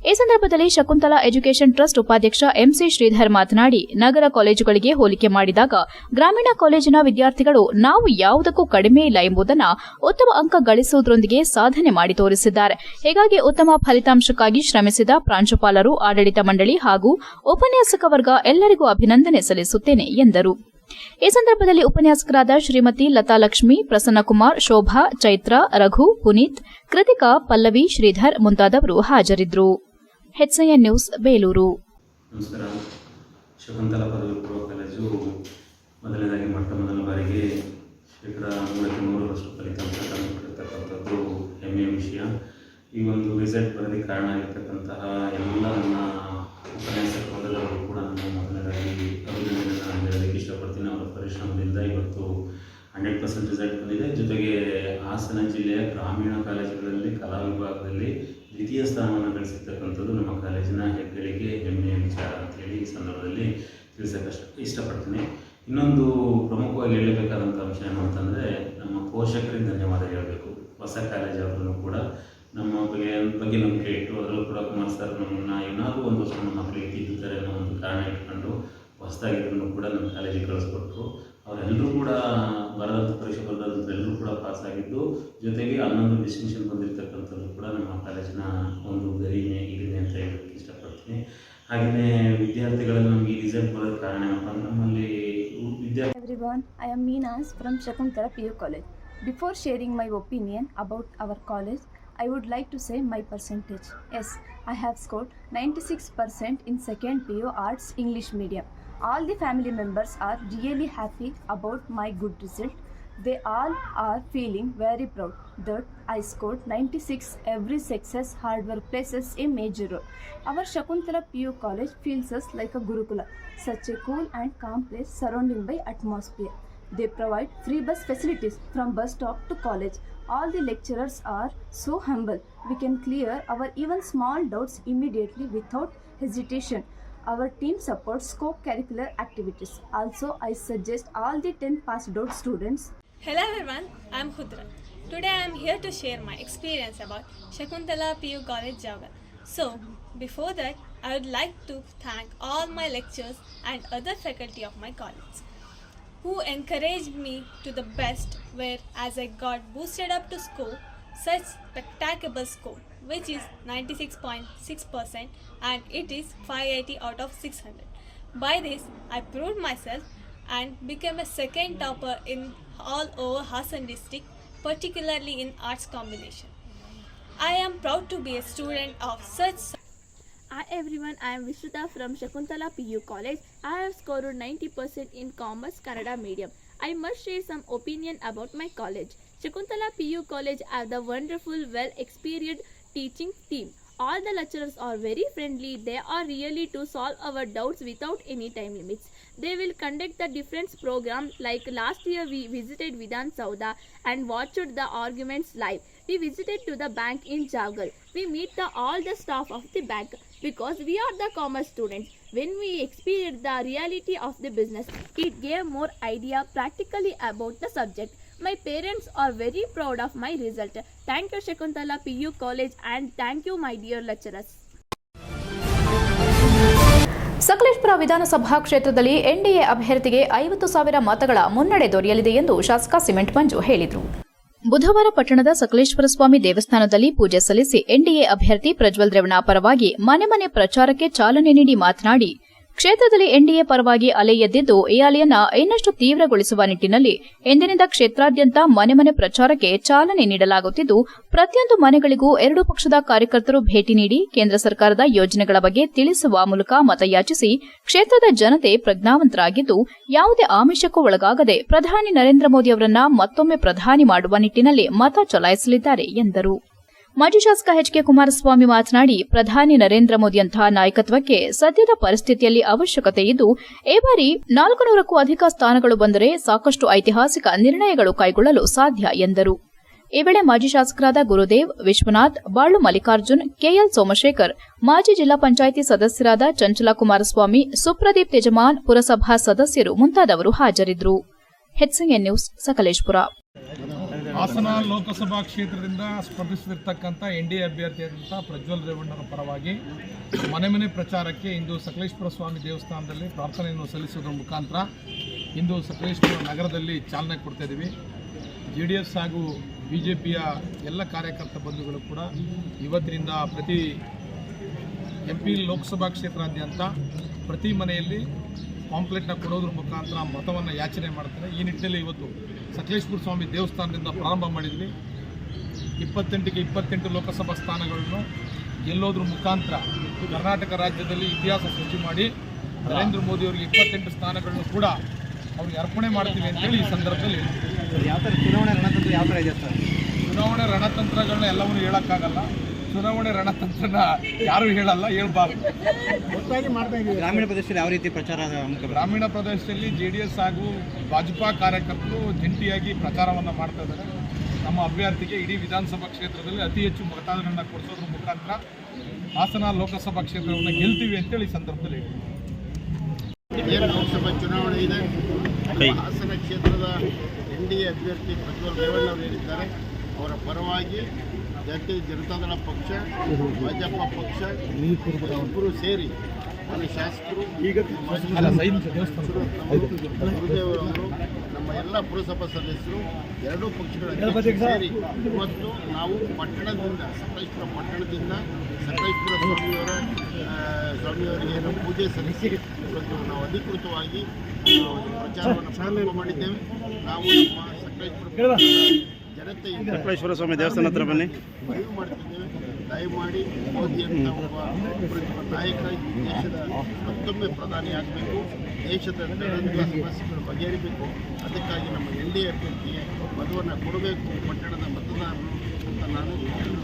ಈ ಸಂದರ್ಭದಲ್ಲಿ ಶಕುಂತಲಾ ಎಜುಕೇಷನ್ ಟ್ರಸ್ಟ್ ಉಪಾಧ್ಯಕ್ಷ MC ಶ್ರೀಧರ್ ಮಾತನಾಡಿ, ನಗರ ಕಾಲೇಜುಗಳಿಗೆ ಹೋಲಿಕೆ ಮಾಡಿದಾಗ ಗ್ರಾಮೀಣ ಕಾಲೇಜಿನ ವಿದ್ಯಾರ್ಥಿಗಳು ನಾವು ಯಾವುದಕ್ಕೂ ಕಡಿಮೆ ಇಲ್ಲ ಎಂಬುದನ್ನು ಉತ್ತಮ ಅಂಕ ಗಳಿಸುವುದರೊಂದಿಗೆ ಸಾಧನೆ ಮಾಡಿ ತೋರಿಸಿದ್ದಾರೆ. ಹೀಗಾಗಿ ಉತ್ತಮ ಫಲಿತಾಂಶಕ್ಕಾಗಿ ಶ್ರಮಿಸಿದ ಪ್ರಾಂಶುಪಾಲರು, ಆಡಳಿತ ಮಂಡಳಿ ಹಾಗೂ ಉಪನ್ಯಾಸಕ ವರ್ಗ ಎಲ್ಲರಿಗೂ ಅಭಿನಂದನೆ ಸಲ್ಲಿಸುತ್ತೇನೆ ಎಂದರು. ಈ ಸಂದರ್ಭದಲ್ಲಿ ಉಪನ್ಯಾಸಕರಾದ ಶ್ರೀಮತಿ ಲತಾ ಲಕ್ಷ್ಮಿ, ಪ್ರಸನ್ನಕುಮಾರ್, ಶೋಭಾ, ಚೈತ್ರ, ರಘು, ಪುನೀತ್, ಕೃತಿಕಾ, ಪಲ್ಲವಿ, ಶ್ರೀಧರ್ ಮುಂತಾದವರು ಹಾಜರಿದ್ದರು. HCI news Belur. ನಮಸ್ಕಾರ. ಶಕುಂತಲಾ ಪದವಿ ಪೂರ್ವ ಕಾಲೇಜು ಮೊದಲನೇದಾಗಿ ಮೊದಲ ಬಾರಿಗೆ 100% ಫಲಿತಾಂಶ ತಂದುಕೊಟ್ಟಿರ್ತಕ್ಕಂಥದ್ದು ಹೆಮ್ಮೆಯ ವಿಷಯ. ಈ ಒಂದು ರಿಸಲ್ಟ್ ಬರೋದಕ್ಕೆ ಕಾರಣ ಆಗಿರ್ತಕ್ಕಂತಹ ಎಲ್ಲ ನನ್ನ ಉಪನ್ಯಾಸಕ ವರ್ಗದವರು ಕೂಡ ನಾನು ಮೊದಲನೇದಾಗಿ ಅಭಿನಂದನೆಗಳನ್ನು ಹೇಳೋದಕ್ಕೆ ಇಷ್ಟಪಡ್ತೀನಿ. ಅವರ ಪರಿಶ್ರಮದಿಂದ ಇವತ್ತು 100% ರಿಸಲ್ಟ್ ಬಂದಿದೆ. ಜೊತೆಗೆ ಹಾಸನ ಜಿಲ್ಲೆಯ ಗ್ರಾಮೀಣ ಕಾಲೇಜುಗಳಲ್ಲಿ ಕಲಾ ವಿಭಾಗದಲ್ಲಿ ದ್ವಿತೀಯ ಸ್ಥಾನವನ್ನು ಗಳಿಸಿರ್ತಕ್ಕಂಥದ್ದು ನಮ್ಮ ಕಾಲೇಜಿನ ಹೆಗ್ಗಳಿಕೆ, ಹೆಮ್ಮೆಯ ವಿಚಾರ ಅಂತೇಳಿ ಈ ಸಂದರ್ಭದಲ್ಲಿ ತಿಳಿಸೋಕ್ಕೆ ಇಷ್ಟಪಡ್ತೀನಿ. ಇನ್ನೊಂದು ಪ್ರಮುಖವಾಗಿ ಹೇಳಬೇಕಾದಂಥ ಅಂಶ ಏನು ಅಂತಂದರೆ, ನಮ್ಮ ಪೋಷಕರಿಗೆ ಧನ್ಯವಾದ ಹೇಳಬೇಕು. ಹೊಸ ಕಾಲೇಜಾದ್ರೂ ಕೂಡ ನಮ್ಮ ಬಗ್ಗೆ ನಂಬಿಕೆ ಇಟ್ಟು, ಅದರಲ್ಲೂ ಕೂಡ ಕುಮಾರ್ ಸರ್ ನಮ್ಮನ್ನು ಏನಾದರೂ ಒಂದು ವರ್ಷ ನಮ್ಮ ಮಕ್ಕಳಿಗೆ ತಿದ್ದುತ್ತಾರೆ ಅನ್ನೋ ಒಂದು ಕಾರಣ ಇಟ್ಕೊಂಡು ಹೊಸದಾಗಿದ್ದನ್ನು ಕೂಡ ನಮ್ಮ ಕಾಲೇಜಿಗೆ ಕಳಿಸ್ಕೊಟ್ರು. ಅವರೆಲ್ಲರೂ ಕೂಡ ಬರೆದಂಥ ಪರೀಕ್ಷೆ ಬರೆದಂಥ ಎಲ್ಲರೂ ಕೂಡ ಪಾಸಾಗಿದ್ದು, ಜೊತೆಗೆ 11 ಡಿಸ್ಟಿಂಕ್ಷನ್ ಬಂದಿರತಕ್ಕಂಥದ್ದು ಕೂಡ ನಮ್ಮ ಕಾಲೇಜಿನ ಒಂದು ಗರಿಮೆ ಅಂತ ಹೇಳೋಕ್ಕೆ ಇಷ್ಟಪಡ್ತೀನಿ. ಹಾಗೆಯೇ ವಿದ್ಯಾರ್ಥಿಗಳಲ್ಲಿ ನಮಗೆ ಈ ರಿಸಲ್ಟ್ ಬರೋದಕ್ಕೆ ಕಾರಣ ಏನಪ್ಪ ಅಂದರೆ, ನಮ್ಮಲ್ಲಿ Everyone, I am Meenas from Shakuntala PU College. Before sharing my opinion about our college, I would like to say my percentage. Yes, I have scored 96% in second PU Arts English medium. All the family members are really happy about my good result. They all are feeling very proud that I scored 96. Every success, hard work plays a major role. Our Shakuntala PU college feels us like a Gurukula, such a cool and calm place surrounded by atmosphere. They provide free bus facilities from bus stop to college. All the lecturers are so humble. We can clear our even small doubts immediately without hesitation. Our team supports co-curricular activities. Also, I suggest all the 10 passed out students. Hello everyone, I am Khudra. Today I am here to share my experience about Shakuntala PU College Jagal. So, before that, I would like to thank all my lecturers and other faculty of my college who encouraged me to the best, whereas I got boosted up to score such spectacular score, which is 96.6% and it is 580 out of 600. By this, I proved myself and became a second topper in all over Hassan district, particularly in arts combination. I am proud to be a student of such. Hi everyone, I am Vishruta from Shakuntala PU College. I have scored 90% in Commerce Kannada medium. I must share some opinion about my college. Shakuntala PU College have the wonderful, well-experienced teaching team. All the lecturers are very friendly. They are really to solve our doubts without any time limits. They will conduct the different programs, like last year we visited Vidhan Sauda and watched the arguments live. We visited to the bank in Jagal. We meet all the staff of the bank because we are the commerce students. When we experienced the reality of the business, it gave more idea practically about the subject. My parents are very proud of my result. Thank you Shakuntala PU College and thank you my dear lecturers. Sakleshpur ವಿಧಾನಸಭಾ ಕ್ಷೇತ್ರದಲ್ಲಿ NDA ಅಭ್ಯರ್ಥಿಗೆ 50,000 ಮತಗಳ ಮುನ್ನಡೆ ದೊರೆಯಲಿದೆ ಎಂದು ಶಾಸಕ cement ಮಂಜು ಹೇಳಿದರು. ಬುಧವಾರ ಪಟ್ಟಣದ ಸಕಲೇಶ್ವರ ಸ್ವಾಮಿ ದೇವಸ್ಥಾನದಲ್ಲಿ ಪೂಜೆ ಸಲ್ಲಿಸಿ ಎನ್ಡಿಎ ಅಭ್ಯರ್ಥಿ ಪ್ರಜ್ವಲ್ ರೇವಣ್ಣ ಪರವಾಗಿ ಮನೆ ಮನೆ ಪ್ರಚಾರಕ್ಕೆ ಚಾಲನೆ ನೀಡಿ ಮಾತನಾಡಿ, ಕ್ಷೇತ್ರದಲ್ಲಿ ಎನ್ಡಿಎ ಪರವಾಗಿ ಅಲೆ ಎದ್ದಿದ್ದು ಈ ಅಲೆಯನ್ನ ಇನ್ನಷ್ಟು ತೀವ್ರಗೊಳಿಸುವ ನಿಟ್ಟಿನಲ್ಲಿ ಇಂದಿನಿಂದ ಕ್ಷೇತ್ರಾದ್ಯಂತ ಮನೆ ಮನೆ ಪ್ರಚಾರಕ್ಕೆ ಚಾಲನೆ ನೀಡಲಾಗುತ್ತಿದ್ದು, ಪ್ರತಿಯೊಂದು ಮನೆಗಳಿಗೂ ಎರಡೂ ಪಕ್ಷದ ಕಾರ್ಯಕರ್ತರು ಭೇಟಿ ನೀಡಿ ಕೇಂದ್ರ ಸರ್ಕಾರದ ಯೋಜನೆಗಳ ಬಗ್ಗೆ ತಿಳಿಸುವ ಮೂಲಕ ಮತಯಾಚಿಸಿ ಕ್ಷೇತ್ರದ ಜನತೆ ಪ್ರಜ್ಞಾವಂತರಾಗಿದ್ದು, ಯಾವುದೇ ಆಮಿಷಕ್ಕೂ ಒಳಗಾಗದೆ ಪ್ರಧಾನಿ ನರೇಂದ್ರ ಮೋದಿ ಅವರನ್ನ ಮತ್ತೊಮ್ಮೆ ಪ್ರಧಾನಿ ಮಾಡುವ ನಿಟ್ಟಿನಲ್ಲಿ ಮತ ಚಲಾಯಿಸಲಿದ್ದಾರೆ ಎಂದರು. ಮಾಜಿ ಶಾಸಕ ಎಚ್ಕೆ ಕುಮಾರಸ್ವಾಮಿ ಮಾತನಾಡಿ, ಪ್ರಧಾನಿ ನರೇಂದ್ರ ಮೋದಿಯಂತಹ ನಾಯಕತ್ವಕ್ಕೆ ಸದ್ಯದ ಪರಿಸ್ಥಿತಿಯಲ್ಲಿ ಅವಶ್ಯಕತೆ ಇದ್ದು, ಈ ಬಾರಿ 400ಕ್ಕೂ ಅಧಿಕ ಸ್ಥಾನಗಳು ಬಂದರೆ ಸಾಕಷ್ಟು ಐತಿಹಾಸಿಕ ನಿರ್ಣಯಗಳು ಕೈಗೊಳ್ಳಲು ಸಾಧ್ಯ ಎಂದರು. ಈ ವೇಳೆ ಮಾಜಿ ಶಾಸಕರಾದ ಗುರುದೇವ್, ವಿಶ್ವನಾಥ್, ಬಾಳು ಮಲ್ಲಿಕಾರ್ಜುನ್, ಕೆಎಲ್ ಸೋಮಶೇಖರ್, ಮಾಜಿ ಜಿಲ್ಲಾ ಪಂಚಾಯಿತಿ ಸದಸ್ಯರಾದ ಚಂಚಲಾ ಕುಮಾರಸ್ವಾಮಿ, ಸುಪ್ರದೀಪ್ ಯಜಮಾನ್, ಪುರಸಭಾ ಸದಸ್ಯರು ಮುಂತಾದವರು ಹಾಜರಿದ್ದರು. HCN news Sakleshpur. ಹಾಸನ ಲೋಕಸಭಾ ಕ್ಷೇತ್ರದಿಂದ ಸ್ಪರ್ಧಿಸುತ್ತಿರ್ತಕ್ಕಂಥ ಎನ್ಡಿಎ ಅಭ್ಯರ್ಥಿಯಾದಂಥ ಪ್ರಜ್ವಲ್ ರೇವಣ್ಣರ ಪರವಾಗಿ ಮನೆ ಮನೆ ಪ್ರಚಾರಕ್ಕೆ ಇಂದು ಸಕಲೇಶಪುರ ಸ್ವಾಮಿ ದೇವಸ್ಥಾನದಲ್ಲಿ ಪ್ರಾರ್ಥನೆಯನ್ನು ಸಲ್ಲಿಸುವುದರ ಮುಖಾಂತರ ಇಂದು ಸಕಲೇಶಪುರ ನಗರದಲ್ಲಿ ಚಾಲನೆ ಕೊಡ್ತಾ ಇದ್ದೀವಿ. JDS ಹಾಗೂ BJPಯ ಎಲ್ಲ ಕಾರ್ಯಕರ್ತ ಬಂಧುಗಳು ಕೂಡ ಇವತ್ತಿನಿಂದ ಪ್ರತಿ MP ಲೋಕಸಭಾ ಕ್ಷೇತ್ರಾದ್ಯಂತ ಪ್ರತಿ ಮನೆಯಲ್ಲಿ ಪಾಂಪ್ಲೆಟ್ನ ಕೊಡೋದ್ರ ಮುಖಾಂತರ ಮತವನ್ನು ಯಾಚನೆ ಮಾಡ್ತಾರೆ. ಈ ನಿಟ್ಟಿನಲ್ಲಿ ಇವತ್ತು ಸಕಲೇಶಪುರ ಸ್ವಾಮಿ ದೇವಸ್ಥಾನದಿಂದ ಪ್ರಾರಂಭ ಮಾಡಿದ್ವಿ. 28ಕ್ಕೆ 28 ಲೋಕಸಭಾ ಸ್ಥಾನಗಳನ್ನು ಗೆಲ್ಲೋದ್ರ ಮುಖಾಂತರ ಕರ್ನಾಟಕ ರಾಜ್ಯದಲ್ಲಿ ಇತಿಹಾಸ ಸೃಷ್ಟಿ ಮಾಡಿ ನರೇಂದ್ರ ಮೋದಿ ಅವರಿಗೆ 28 ಸ್ಥಾನಗಳನ್ನು ಕೂಡ ಅವ್ರಿಗೆ ಅರ್ಪಣೆ ಮಾಡ್ತೀವಿ ಅಂತೇಳಿ ಈ ಸಂದರ್ಭದಲ್ಲಿ ಯಾವ ಥರ ಚುನಾವಣೆ ರಣತಂತ್ರ ಯಾವ ಥರ ಇದೆ ಸರ್? ಚುನಾವಣೆ ರಣತಂತ್ರಗಳನ್ನ ಎಲ್ಲವನ್ನೂ ಹೇಳೋಕ್ಕಾಗಲ್ಲ. ಚುನಾವಣೆ ರಣತಂತ್ರನ ಯಾರು ಹೇಳಲ್ಲ, ಹೇಳ್ಬಾರ್ದು. ಗ್ರಾಮೀಣ ಪ್ರದೇಶದಲ್ಲಿ ಯಾವ ರೀತಿ ಪ್ರಚಾರ? ಗ್ರಾಮೀಣ ಪ್ರದೇಶದಲ್ಲಿ JDS ಹಾಗೂ ಭಾಜಪಾ ಕಾರ್ಯಕರ್ತರು ಜಂಟಿಯಾಗಿ ಪ್ರಚಾರವನ್ನು ಮಾಡ್ತಾ ಇದ್ದಾರೆ. ನಮ್ಮ ಅಭ್ಯರ್ಥಿಗೆ ಇಡೀ ವಿಧಾನಸಭಾ ಕ್ಷೇತ್ರದಲ್ಲಿ ಅತಿ ಹೆಚ್ಚು ಮತದಾರರನ್ನು ಕೊಡಿಸೋದ್ರ ಮುಖಾಂತರ ಹಾಸನ ಲೋಕಸಭಾ ಕ್ಷೇತ್ರವನ್ನು ಗೆಲ್ತೀವಿ ಅಂತೇಳಿ ಈ ಸಂದರ್ಭದಲ್ಲಿ ಏನು ಲೋಕಸಭಾ ಚುನಾವಣೆ ಇದೆ, ಹಾಸನ ಕ್ಷೇತ್ರದ NDA ಅಭ್ಯರ್ಥಿ ಪ್ರಜ್ವಲ್ ರೇವಣ್ಣ ಅವರು ಹೇಳಿದ್ದಾರೆ. ಅವರ ಪರವಾಗಿ ಜಾತೀಯ ಜನತಾದಳ ಪಕ್ಷ, ಭಾಜಪ ಪಕ್ಷ ಇಬ್ಬರು ಸೇರಿ ನನ್ನ ಶಾಸಕರು ಗುರುದೇವರವರು, ನಮ್ಮ ಎಲ್ಲ ಪುರಸಭಾ ಸದಸ್ಯರು, ಎರಡೂ ಪಕ್ಷಗಳ ಸೇರಿ ಇವತ್ತು ನಾವು ಪಟ್ಟಣದಿಂದ ಸಕಲೇಶಪುರ ಪಟ್ಟಣದಿಂದ ಸಕಲೇಶಪುರ ಸ್ವಾಮಿಯವರಿಗೆ ನಾವು ಪೂಜೆ ಸಲ್ಲಿಸಿ ಇವತ್ತು ನಾವು ಅಧಿಕೃತವಾಗಿ ಪ್ರಚಾರವನ್ನು ಪ್ರಾರಂಭ ಮಾಡಿದ್ದೇವೆ. ನಾವು ನಮ್ಮ ಸಕಲೇಶಪುರ ಜನತೆಯಿಂದ ಸಕಲೇಶ್ವರ ಸ್ವಾಮಿ ದೇವಸ್ಥಾನ ಹತ್ರ ಬನ್ನಿ. ಮನವಿ ಮಾಡ್ತಿದ್ದೇವೆ. ದಯಮಾಡಿ ಮೋದಿ ಅಂತ ಒಬ್ಬ ನಾಯಕ ಈ ದೇಶದ ಮತ್ತೊಮ್ಮೆ ಪ್ರಧಾನಿ ಆಗಬೇಕು. ದೇಶದ ಸಮಸ್ಯೆಗಳು ಬಗೆಹರಿಬೇಕು. ಅದಕ್ಕಾಗಿ ನಮ್ಮ NDA ಅಭ್ಯರ್ಥಿಗೆ ಮತವನ್ನು ಕೊಡಬೇಕು ಪಟ್ಟಣದ ಮತದಾರರು ಅಂತ ನಾನು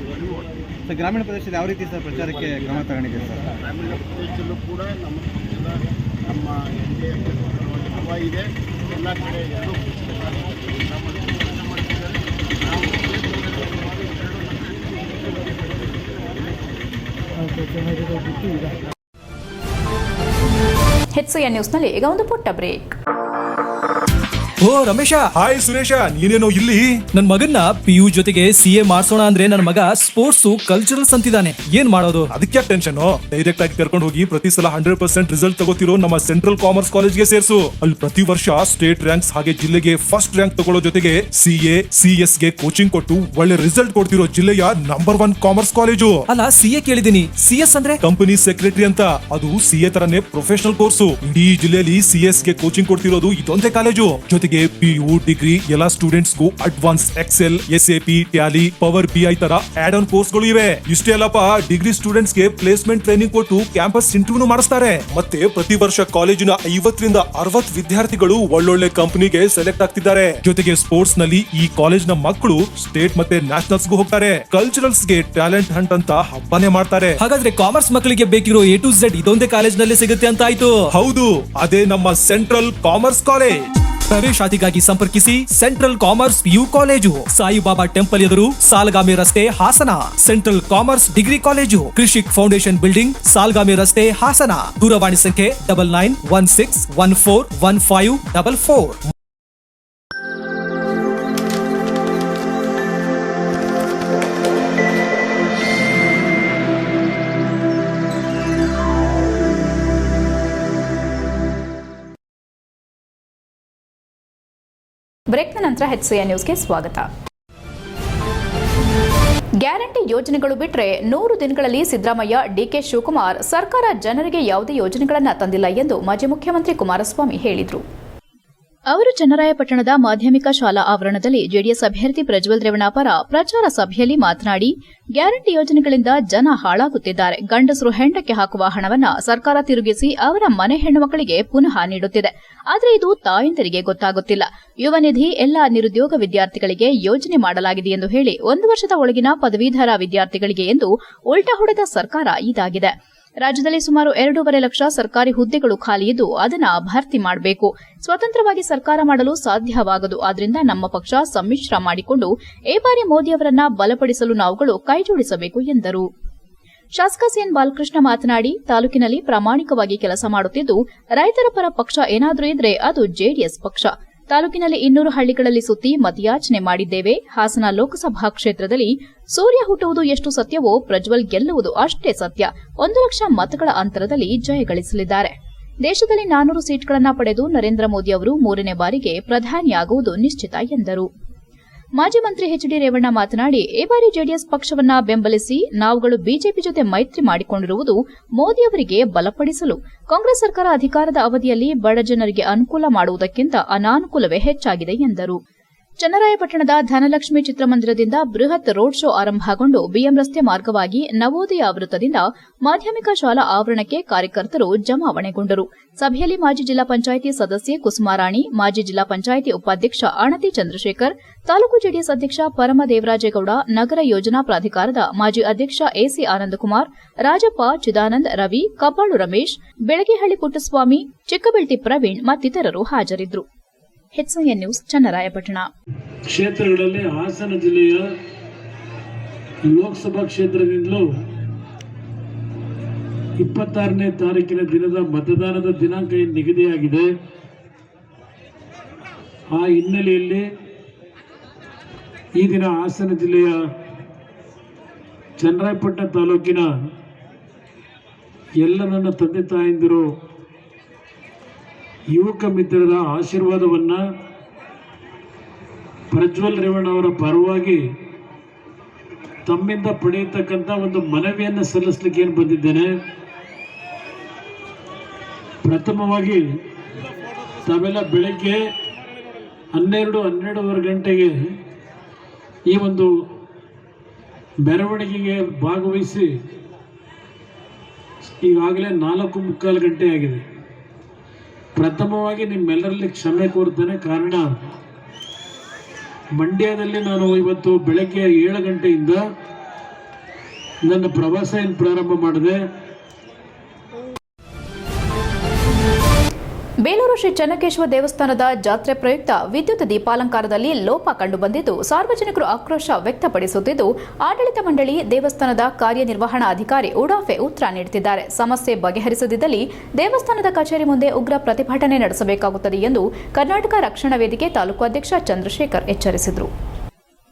ಮನವಿ ಮಾಡ್ತೀನಿ. ಗ್ರಾಮೀಣ ಪ್ರದೇಶದಲ್ಲಿ ಯಾವ ರೀತಿ ಸರ್ ಪ್ರಚಾರಕ್ಕೆ ಕ್ರಮ ತಗೊಂಡಿದ್ದೀರಿ ಸರ್? ಗ್ರಾಮೀಣ ಪ್ರದೇಶದಲ್ಲೂ ಕೂಡ ನಮ್ಮ ಪಕ್ಷದ ನಮ್ಮ NDA ಅಭ್ಯರ್ಥಿಗಳ ಹವಾ ಇದೆ. ಎಲ್ಲ ಕಡೆ ಎರಡೂ ಕೆಲಸ ಮಾಡ್ತಿದ್ದಾರೆ. HCN ನ್ಯೂಸ್ನಲ್ಲಿ ಈಗ ಒಂದು ಪುಟ್ಟ ಬ್ರೇಕ್. ಓ ರಮೇಶ, ಹಾಯ್ ಸುರೇಶ, ನೀನೇನೋ ಇಲ್ಲಿ? ನನ್ ಮಗನ್ನ PU ಜೊತೆಗೆ CA ಮಾಡ್ಸೋಣ ಅಂದ್ರೆ ನನ್ನ ಮಗ ಸ್ಪೋರ್ಟ್ಸ್ ಕಲ್ಚರಲ್ಸ್ ಅಂತಿದ್ದಾನೆ. ಏನ್ ಮಾಡೋದು? ಅದಕ್ಕೆ ಟೆನ್ಷನ್. ಡೈರೆಕ್ಟ್ ಆಗಿ ಕರ್ಕೊಂಡು ಹೋಗಿ ಪ್ರತಿ ಸಲ 100% ರಿಸಲ್ಟ್ ತಗೋತಿರೋ ನಮ್ಮ ಸೆಂಟ್ರಲ್ ಕಾಮರ್ಸ್ ಕಾಲೇಜ್ಗೆ ಸೇರ್ಸು. ಅಲ್ಲಿ ಪ್ರತಿ ವರ್ಷ ಸ್ಟೇಟ್ ರ್ಯಾಂಕ್ಸ್ ಹಾಗೆ ಜಿಲ್ಲೆಗೆ ಫಸ್ಟ್ ರ್ಯಾಂಕ್ ತಗೊಳ್ಳೋ ಜೊತೆಗೆ CA CS ಗೆ ಕೋಚಿಂಗ್ ಕೊಟ್ಟು ಒಳ್ಳೆ ರಿಸಲ್ಟ್ ಕೊಡ್ತಿರೋ ಜಿಲ್ಲೆಯ ನಂಬರ್ 1 ಕಾಮರ್ಸ್ ಕಾಲೇಜು. ಅಲ್ಲ, CA ಕೇಳಿದೀನಿ, CS ಅಂದ್ರೆ ಕಂಪನಿ ಸೆಕ್ರೆಟರಿ ಅಂತ. ಅದು CA ತರನೇ ಪ್ರೊಫೆಷನಲ್ ಕೋರ್ಸು. ಇಡೀ ಜಿಲ್ಲೆಯಲ್ಲಿ CS ಗೆ ಕೋಚಿಂಗ್ ಕೊಡ್ತಿರೋದು ಇದೊಂದೇ ಕಾಲೇಜು. ಜೊತೆಗೆ PU ಡಿಗ್ರಿ ಎಲ್ಲ ಸ್ಟೂಡೆಂಟ್ಸ್ ಗೂ advance Excel, SAP, Tally, power BI ತರ ಆಡ್ ಆನ್ ಕೋರ್ಸ್ ಗಳು ಇವೆ. ಇಷ್ಟೇ ಅಲ್ಲಪ್ಪ, ಡಿಗ್ರಿ ಸ್ಟೂಡೆಂಟ್ಸ್ ಗೆ ಪ್ಲೇಸ್ಮೆಂಟ್ ಟ್ರೈನಿಂಗ್ ಕೊಟ್ಟು ಕ್ಯಾಂಪಸ್ ಇಂಟರ್ವ್ಯೂ ಮಾಡಿಸ್ತಾರೆ. ಮತ್ತೆ ಪ್ರತಿ ವರ್ಷ ಕಾಲೇಜಿನ 50 ರಿಂದ 60 ವಿದ್ಯಾರ್ಥಿಗಳು ಒಳ್ಳೊಳ್ಳೆ ಕಂಪನಿಗೆ ಸೆಲೆಕ್ಟ್ ಆಗ್ತಿದ್ದಾರೆ. ಜೊತೆಗೆ ಸ್ಪೋರ್ಟ್ಸ್ ನಲ್ಲಿ ಈ ಕಾಲೇಜ್ ನ ಮಕ್ಕಳು ಸ್ಟೇಟ್ ಮತ್ತೆ ನ್ಯಾಷನಲ್ಸ್ ಗೂ ಹೋಗ್ತಾರೆ. ಕಲ್ಚರಲ್ಸ್ ಗೆ ಟ್ಯಾಲೆಂಟ್ ಹಂಟ್ ಅಂತ ಹಬ್ಬನೇ ಮಾಡ್ತಾರೆ. ಹಾಗಾದ್ರೆ ಕಾಮರ್ಸ್ ಮಕ್ಕಳಿಗೆ ಬೇಕಿರೋ A to Z ಇದೊಂದೇ ಕಾಲೇಜ್ ನಲ್ಲಿ ಸಿಗುತ್ತೆ ಅಂತ ಆಯ್ತು. ಹೌದು, ಅದೇ ನಮ್ಮ ಸೆಂಟ್ರಲ್ ಕಾಮರ್ಸ್ ಕಾಲೇಜ್. ಪ್ರವೇಶಾತಿಗಾಗಿ ಸಂಪರ್ಕಿಸಿ central commerce PU college, Saibaba temple ಎದುರು, ಸಾಲಗಾಮಿ ರಸ್ತೆ, Hassan. Central commerce degree college, Krishik foundation building, Salagami ರಸ್ತೆ, ಹಾಸನ. ದೂರವಾಣಿ ಸಂಖ್ಯೆ 9916141544. ಬ್ರೇಕ್ನ ನಂತರ HCN ನ್ಯೂಸ್ಗೆ ಸ್ವಾಗತ. ಗ್ಯಾರಂಟಿ ಯೋಜನೆಗಳು ಬಿಟ್ಟರೆ 100 ದಿನಗಳಲ್ಲಿ ಸಿದ್ದರಾಮಯ್ಯ, DK ಶಿವಕುಮಾರ್ ಸರ್ಕಾರ ಜನರಿಗೆ ಯಾವುದೇ ಯೋಜನೆಗಳನ್ನು ತಂದಿಲ್ಲ ಎಂದು ಮಾಜಿ ಮುಖ್ಯಮಂತ್ರಿ ಕುಮಾರಸ್ವಾಮಿ ಹೇಳಿದರು. ಅವರು ಚನ್ನರಾಯಪಟ್ಟಣದ ಮಾಧ್ಯಮಿಕ ಶಾಲಾ ಆವರಣದಲ್ಲಿ ಜೆಡಿಎಸ್ ಅಭ್ಯರ್ಥಿ ಪ್ರಜ್ವಲ್ ರೇವಣ್ಣ ಪರ ಪ್ರಚಾರ ಸಭೆಯಲ್ಲಿ ಮಾತನಾಡಿ, ಗ್ಯಾರಂಟಿ ಯೋಜನೆಗಳಿಂದ ಜನ ಹಾಳಾಗುತ್ತಿದ್ದಾರೆ. ಗಂಡಸರು ಹೆಂಡಕ್ಕೆ ಹಾಕುವ ಹಣವನ್ನ ಸರ್ಕಾರ ತಿರುಗಿಸಿ ಅವರ ಮನೆ ಹೆಣ್ಣುಮಕ್ಕಳಿಗೆ ಪುನಃ ನೀಡುತ್ತಿದೆ. ಆದರೆ ಇದು ತಾಯಂದಿರಿಗೆ ಗೊತ್ತಾಗುತ್ತಿಲ್ಲ. ಯುವ ನಿಧಿ ಎಲ್ಲಾ ನಿರುದ್ಯೋಗ ವಿದ್ಯಾರ್ಥಿಗಳಿಗೆ ಯೋಜನೆ ಮಾಡಲಾಗಿದೆ ಎಂದು ಹೇಳಿ 1 ವರ್ಷದ ಒಳಗಿನ ಪದವೀಧರ ವಿದ್ಯಾರ್ಥಿಗಳಿಗೆ ಎಂದು ಉಲ್ಟಾ ಹೊಡೆದ ಸರ್ಕಾರ ಇದಾಗಿದೆ. ರಾಜ್ಯದಲ್ಲಿ ಸುಮಾರು 2.5 ಲಕ್ಷ ಸರ್ಕಾರಿ ಹುದ್ದೆಗಳು ಖಾಲಿಯಿದ್ದು ಅದನ್ನ ಭರ್ತಿ ಮಾಡಬೇಕು. ಸ್ವತಂತ್ರವಾಗಿ ಸರ್ಕಾರ ಮಾಡಲು ಸಾಧ್ಯವಾಗದು. ಆದ್ರಿಂದ ನಮ್ಮ ಪಕ್ಷ ಸಮ್ಮಿಶ್ರ ಮಾಡಿಕೊಂಡು ಈ ಬಾರಿ ಮೋದಿಯವರನ್ನ ಬಲಪಡಿಸಲು ನಾವುಗಳು ಕೈಜೋಡಿಸಬೇಕು ಎಂದರು. ಶಾಸಕ CN ಬಾಲಕೃಷ್ಣ ಮಾತನಾಡಿ, ತಾಲೂಕಿನಲ್ಲಿ ಪ್ರಾಮಾಣಿಕವಾಗಿ ಕೆಲಸ ಮಾಡುತ್ತಿದ್ದು ರೈತರ ಪರ ಪಕ್ಷ ಏನಾದರೂ ಇದ್ರೆ ಅದು ಜೆಡಿಎಸ್ ಪಕ್ಷ. ತಾಲೂಕಿನಲ್ಲಿ 200 ಹಳ್ಳಿಗಳಲ್ಲಿ ಸುತ್ತಿ ಮತಯಾಚನೆ ಮಾಡಿದ್ದೇವೆ. ಹಾಸನ ಲೋಕಸಭಾ ಕ್ಷೇತ್ರದಲ್ಲಿ ಸೂರ್ಯ ಹುಟ್ಟುವುದು ಎಷ್ಟು ಸತ್ಯವೋ ಪ್ರಜ್ವಲ್ ಗೆಲ್ಲುವುದು ಅಷ್ಟೇ ಸತ್ಯ. 1 ಲಕ್ಷ ಮತಗಳ ಅಂತರದಲ್ಲಿ ಜಯಗಳಿಸಲಿದ್ದಾರೆ. ದೇಶದಲ್ಲಿ 400 ಸೀಟ್ಗಳನ್ನು ಪಡೆದು ನರೇಂದ್ರ ಮೋದಿ ಅವರು 3ನೇ ಬಾರಿಗೆ ಪ್ರಧಾನಿಯಾಗುವುದು ನಿಶ್ಚಿತ ಎಂದರು. ಮಾಜಿ ಮಂತ್ರಿ HD ರೇವಣ್ಣ ಮಾತನಾಡಿ, ಈ ಬಾರಿ ಜೆಡಿಎಸ್ ಪಕ್ಷವನ್ನ ಬೆಂಬಲಿಸಿ ನಾವುಗಳು ಬಿಜೆಪಿ ಜೊತೆ ಮೈತ್ರಿ ಮಾಡಿಕೊಂಡಿರುವುದು ಮೋದಿಯವರಿಗೆ ಬಲಪಡಿಸಲು. ಕಾಂಗ್ರೆಸ್ ಸರ್ಕಾರ ಅಧಿಕಾರದ ಅವಧಿಯಲ್ಲಿ ಬಡ ಜನರಿಗೆ ಅನುಕೂಲ ಮಾಡುವುದಕ್ಕಿಂತ ಅನಾನುಕೂಲವೇ ಹೆಚ್ಚಾಗಿದೆ ಎಂದರು. ಚನ್ನರಾಯಪಟ್ಟಣದ ಧನಲಕ್ಷ್ಮಿ ಚಿತ್ರಮಂದಿರದಿಂದ ಬೃಹತ್ ರೋಡ್ ಶೋ ಆರಂಭಗೊಂಡು BM ರಸ್ತೆ ಮಾರ್ಗವಾಗಿ ನವೋದಯ ವೃತ್ತದಿಂದ ಮಾಧ್ಯಮಿಕ ಶಾಲಾ ಆವರಣಕ್ಕೆ ಕಾರ್ಯಕರ್ತರು ಜಮಾವಣೆಗೊಂಡರು. ಸಭೆಯಲ್ಲಿ ಮಾಜಿ ಜಿಲ್ಲಾ ಪಂಚಾಯಿತಿ ಸದಸ್ಯೆ ಕುಸುಮಾರಾಣಿ, ಮಾಜಿ ಜಿಲ್ಲಾ ಪಂಚಾಯಿತಿ ಉಪಾಧ್ಯಕ್ಷ ಅಣತಿ ಚಂದ್ರಶೇಖರ್, ತಾಲೂಕು ಜೆಡಿಎಸ್ ಅಧ್ಯಕ್ಷ ಪರಮದೇವರಾಜೇಗೌಡ, ನಗರ ಯೋಜನಾ ಪ್ರಾಧಿಕಾರದ ಮಾಜಿ ಅಧ್ಯಕ್ಷ AC ಆನಂದಕುಮಾರ್, ರಾಜಪ್ಪ, ಚಿದಾನಂದ್, ರವಿ, ಕಬ್ಬಾಳು ರಮೇಶ್, ಬೆಳಗೆಹಳ್ಳಿ ಪುಟ್ಟಸ್ವಾಮಿ, ಚಿಕ್ಕಬೆಳ್ತಿ ಪ್ರವೀಣ್ ಮತ್ತಿತರರು ಹಾಜರಿದ್ದರು. HCN news, Channarayapatna. ಕ್ಷೇತ್ರಗಳಲ್ಲಿ ಹಾಸನ ಜಿಲ್ಲೆಯ ಲೋಕಸಭಾ ಕ್ಷೇತ್ರದಿಂದಲೂ 26ನೇ ತಾರೀಕಿನ ದಿನದ ಮತದಾನದ ದಿನಾಂಕ ನಿಗದಿಯಾಗಿದೆ. ಆ ಹಿನ್ನೆಲೆಯಲ್ಲಿ ಈ ದಿನ ಹಾಸನ ಜಿಲ್ಲೆಯ ಚನ್ನರಾಯಪಟ್ಟಣ ತಾಲೂಕಿನ ಎಲ್ಲ ನನ್ನ ತಂದೆ ತಾಯಂದಿರು, ಯುವಕ ಮಿತ್ರರ ಆಶೀರ್ವಾದವನ್ನ ಪ್ರಜ್ವಲ್ ರೇವಣ್ಣ ಅವರ ಪರವಾಗಿ ತಮ್ಮಿಂದ ಪಡೆಯತಕ್ಕಂಥ ಒಂದು ಮನವಿಯನ್ನು ಸಲ್ಲಿಸಲಿಕ್ಕೆ ಏನು ಬಂದಿದ್ದೇನೆ. ಪ್ರಥಮವಾಗಿ ತಾವೆಲ್ಲ ಬೆಳಗ್ಗೆ 12-12:30 ಗಂಟೆಗೆ ಈ ಒಂದು ಮೆರವಣಿಗೆಗೆ ಭಾಗವಹಿಸಿ ಈಗಾಗಲೇ 4:45 ಗಂಟೆ ಆಗಿದೆ. ಪ್ರಥಮವಾಗಿ ನಿಮ್ಮೆಲ್ಲರಲ್ಲಿ ಕ್ಷಮೆ ಕೋರ್ತೇನೆ. ಕಾರಣ, ಮಂಡ್ಯದಲ್ಲಿ ನಾನು ಇವತ್ತು ಬೆಳಗ್ಗೆ 7 ಗಂಟೆಯಿಂದ ನನ್ನ ಪ್ರವಾಸ ಪ್ರಾರಂಭ ಮಾಡಿದೆ. ಬೇಲೂರು ಶ್ರೀ ಚೆನ್ನಕೇಶವ ದೇವಸ್ಥಾನದ ಜಾತ್ರೆ ಪ್ರಯುಕ್ತ ವಿದ್ಯುತ್ ದೀಪಾಲಂಕಾರದಲ್ಲಿ ಲೋಪ ಕಂಡುಬಂದಿದ್ದು ಸಾರ್ವಜನಿಕರು ಆಕ್ರೋಶ ವ್ಯಕ್ತಪಡಿಸುತ್ತಿದ್ದು ಆಡಳಿತ ಮಂಡಳಿ ದೇವಸ್ಥಾನದ ಕಾರ್ಯನಿರ್ವಹಣಾ ಅಧಿಕಾರಿ ಉಡಾಫೆ ಉತ್ತರ ನೀಡುತ್ತಿದ್ದಾರೆ. ಸಮಸ್ಯೆ ಬಗೆಹರಿಸದಿದ್ದಲ್ಲಿ ದೇವಸ್ಥಾನದ ಕಚೇರಿ ಮುಂದೆ ಉಗ್ರ ಪ್ರತಿಭಟನೆ ನಡೆಸಬೇಕಾಗುತ್ತದೆ ಎಂದು ಕರ್ನಾಟಕ ರಕ್ಷಣಾ ವೇದಿಕೆ ತಾಲೂಕು ಅಧ್ಯಕ್ಷ ಚಂದ್ರಶೇಖರ್ ಎಚ್ಚರಿಸಿದರು.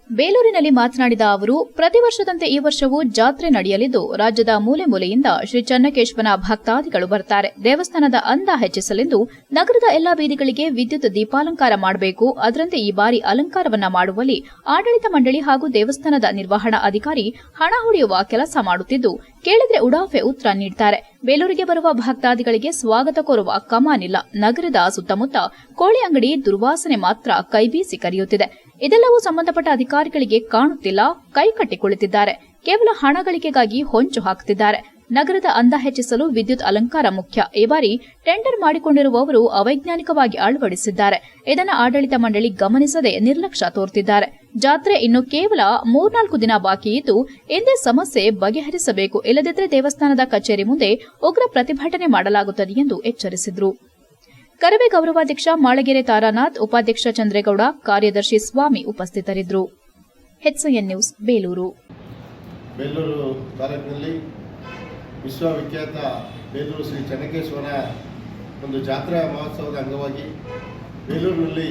ಬೇಲೂರಿನಲ್ಲಿ ಮಾತನಾಡಿದ ಅವರು, ಪ್ರತಿ ವರ್ಷದಂತೆ ಈ ವರ್ಷವೂ ಜಾತ್ರೆ ನಡೆಯಲಿದ್ದು ರಾಜ್ಯದ ಮೂಲೆ ಮೂಲೆಯಿಂದ ಶ್ರೀ ಚೆನ್ನಕೇಶವನ ಭಕ್ತಾದಿಗಳು ಬರ್ತಾರೆ. ದೇವಸ್ಥಾನದ ಅಂದ ಹೆಚ್ಚಿಸಲೆಂದು ನಗರದ ಎಲ್ಲಾ ಬೀದಿಗಳಿಗೆ ವಿದ್ಯುತ್ ದೀಪಾಲಂಕಾರ ಮಾಡಬೇಕು. ಅದರಂತೆ ಈ ಬಾರಿ ಅಲಂಕಾರವನ್ನ ಮಾಡುವಲ್ಲಿ ಆಡಳಿತ ಮಂಡಳಿ ಹಾಗೂ ದೇವಸ್ಥಾನದ ನಿರ್ವಹಣಾ ಅಧಿಕಾರಿ ಹಣ ಹೊಡೆಯುವ ಕೆಲಸ ಮಾಡುತ್ತಿದ್ದು, ಕೇಳಿದ್ರೆ ಉಡಾಫೆ ಉತ್ತರ ನೀಡುತ್ತಾರೆ. ಬೇಲೂರಿಗೆ ಬರುವ ಭಕ್ತಾದಿಗಳಿಗೆ ಸ್ವಾಗತ ಕೋರುವ ಕಮಾನಿಲ್ಲ. ನಗರದ ಸುತ್ತಮುತ್ತ ಕೋಳಿ ಅಂಗಡಿ ದುರ್ವಾಸನೆ ಮಾತ್ರ ಕೈಬೀಸಿ ಕರೆಯುತ್ತಿದೆ. ಇದೆಲ್ಲವೂ ಸಂಬಂಧಪಟ್ಟ ಅಧಿಕಾರಿಗಳಿಗೆ ಕಾಣುತ್ತಿಲ್ಲ. ಕೈಕಟ್ಟಿ ಕುಳಿತಿದ್ದಾರೆ. ಕೇವಲ ಹಣ ಗಳಿಕೆಗಾಗಿ ಹೊಂಚು ಹಾಕುತ್ತಿದ್ದಾರೆ. ನಗರದ ಅಂದ ಹೆಚ್ಚಿಸಲು ವಿದ್ಯುತ್ ಅಲಂಕಾರ ಮುಖ್ಯ. ಈ ಬಾರಿ ಟೆಂಡರ್ ಮಾಡಿಕೊಂಡಿರುವವರು ಅವೈಜ್ಞಾನಿಕವಾಗಿ ಅಳವಡಿಸಿದ್ದಾರೆ. ಇದನ್ನು ಆಡಳಿತ ಮಂಡಳಿ ಗಮನಿಸದೆ ನಿರ್ಲಕ್ಷ್ಯ ತೋರುತ್ತಿದ್ದಾರೆ. ಜಾತ್ರೆ ಇನ್ನು ಕೇವಲ 3-4 ದಿನ ಬಾಕಿ ಇದ್ದು ಎಂದೇ ಸಮಸ್ಯೆ ಬಗೆಹರಿಸಬೇಕು. ಇಲ್ಲದಿದ್ದರೆ ದೇವಸ್ಥಾನದ ಕಚೇರಿ ಮುಂದೆ ಉಗ್ರ ಪ್ರತಿಭಟನೆ ಮಾಡಲಾಗುತ್ತದೆ ಎಂದು ಎಚ್ಚರಿಸಿದರು. ಕರವೇ ಗೌರವಾಧ್ಯಕ್ಷ ಮಾಳಗೆರೆ ತಾರಾನಾಥ್, ಉಪಾಧ್ಯಕ್ಷ ಚಂದ್ರೇಗೌಡ, ಕಾರ್ಯದರ್ಶಿ ಸ್ವಾಮಿ ಉಪಸ್ಥಿತರಿದ್ದರು. HCN news, Belur. ಬೇಲೂರು ತಾಲೂಕಿನಲ್ಲಿ ವಿಶ್ವವಿಖ್ಯಾತ ಬೇಲೂರು ಶ್ರೀ ಚೆನ್ನಕೇಶ್ವರ ಒಂದು ಜಾತ್ರಾ ಮಹೋತ್ಸವದ ಅಂಗವಾಗಿ ಬೇಲೂರಿನಲ್ಲಿ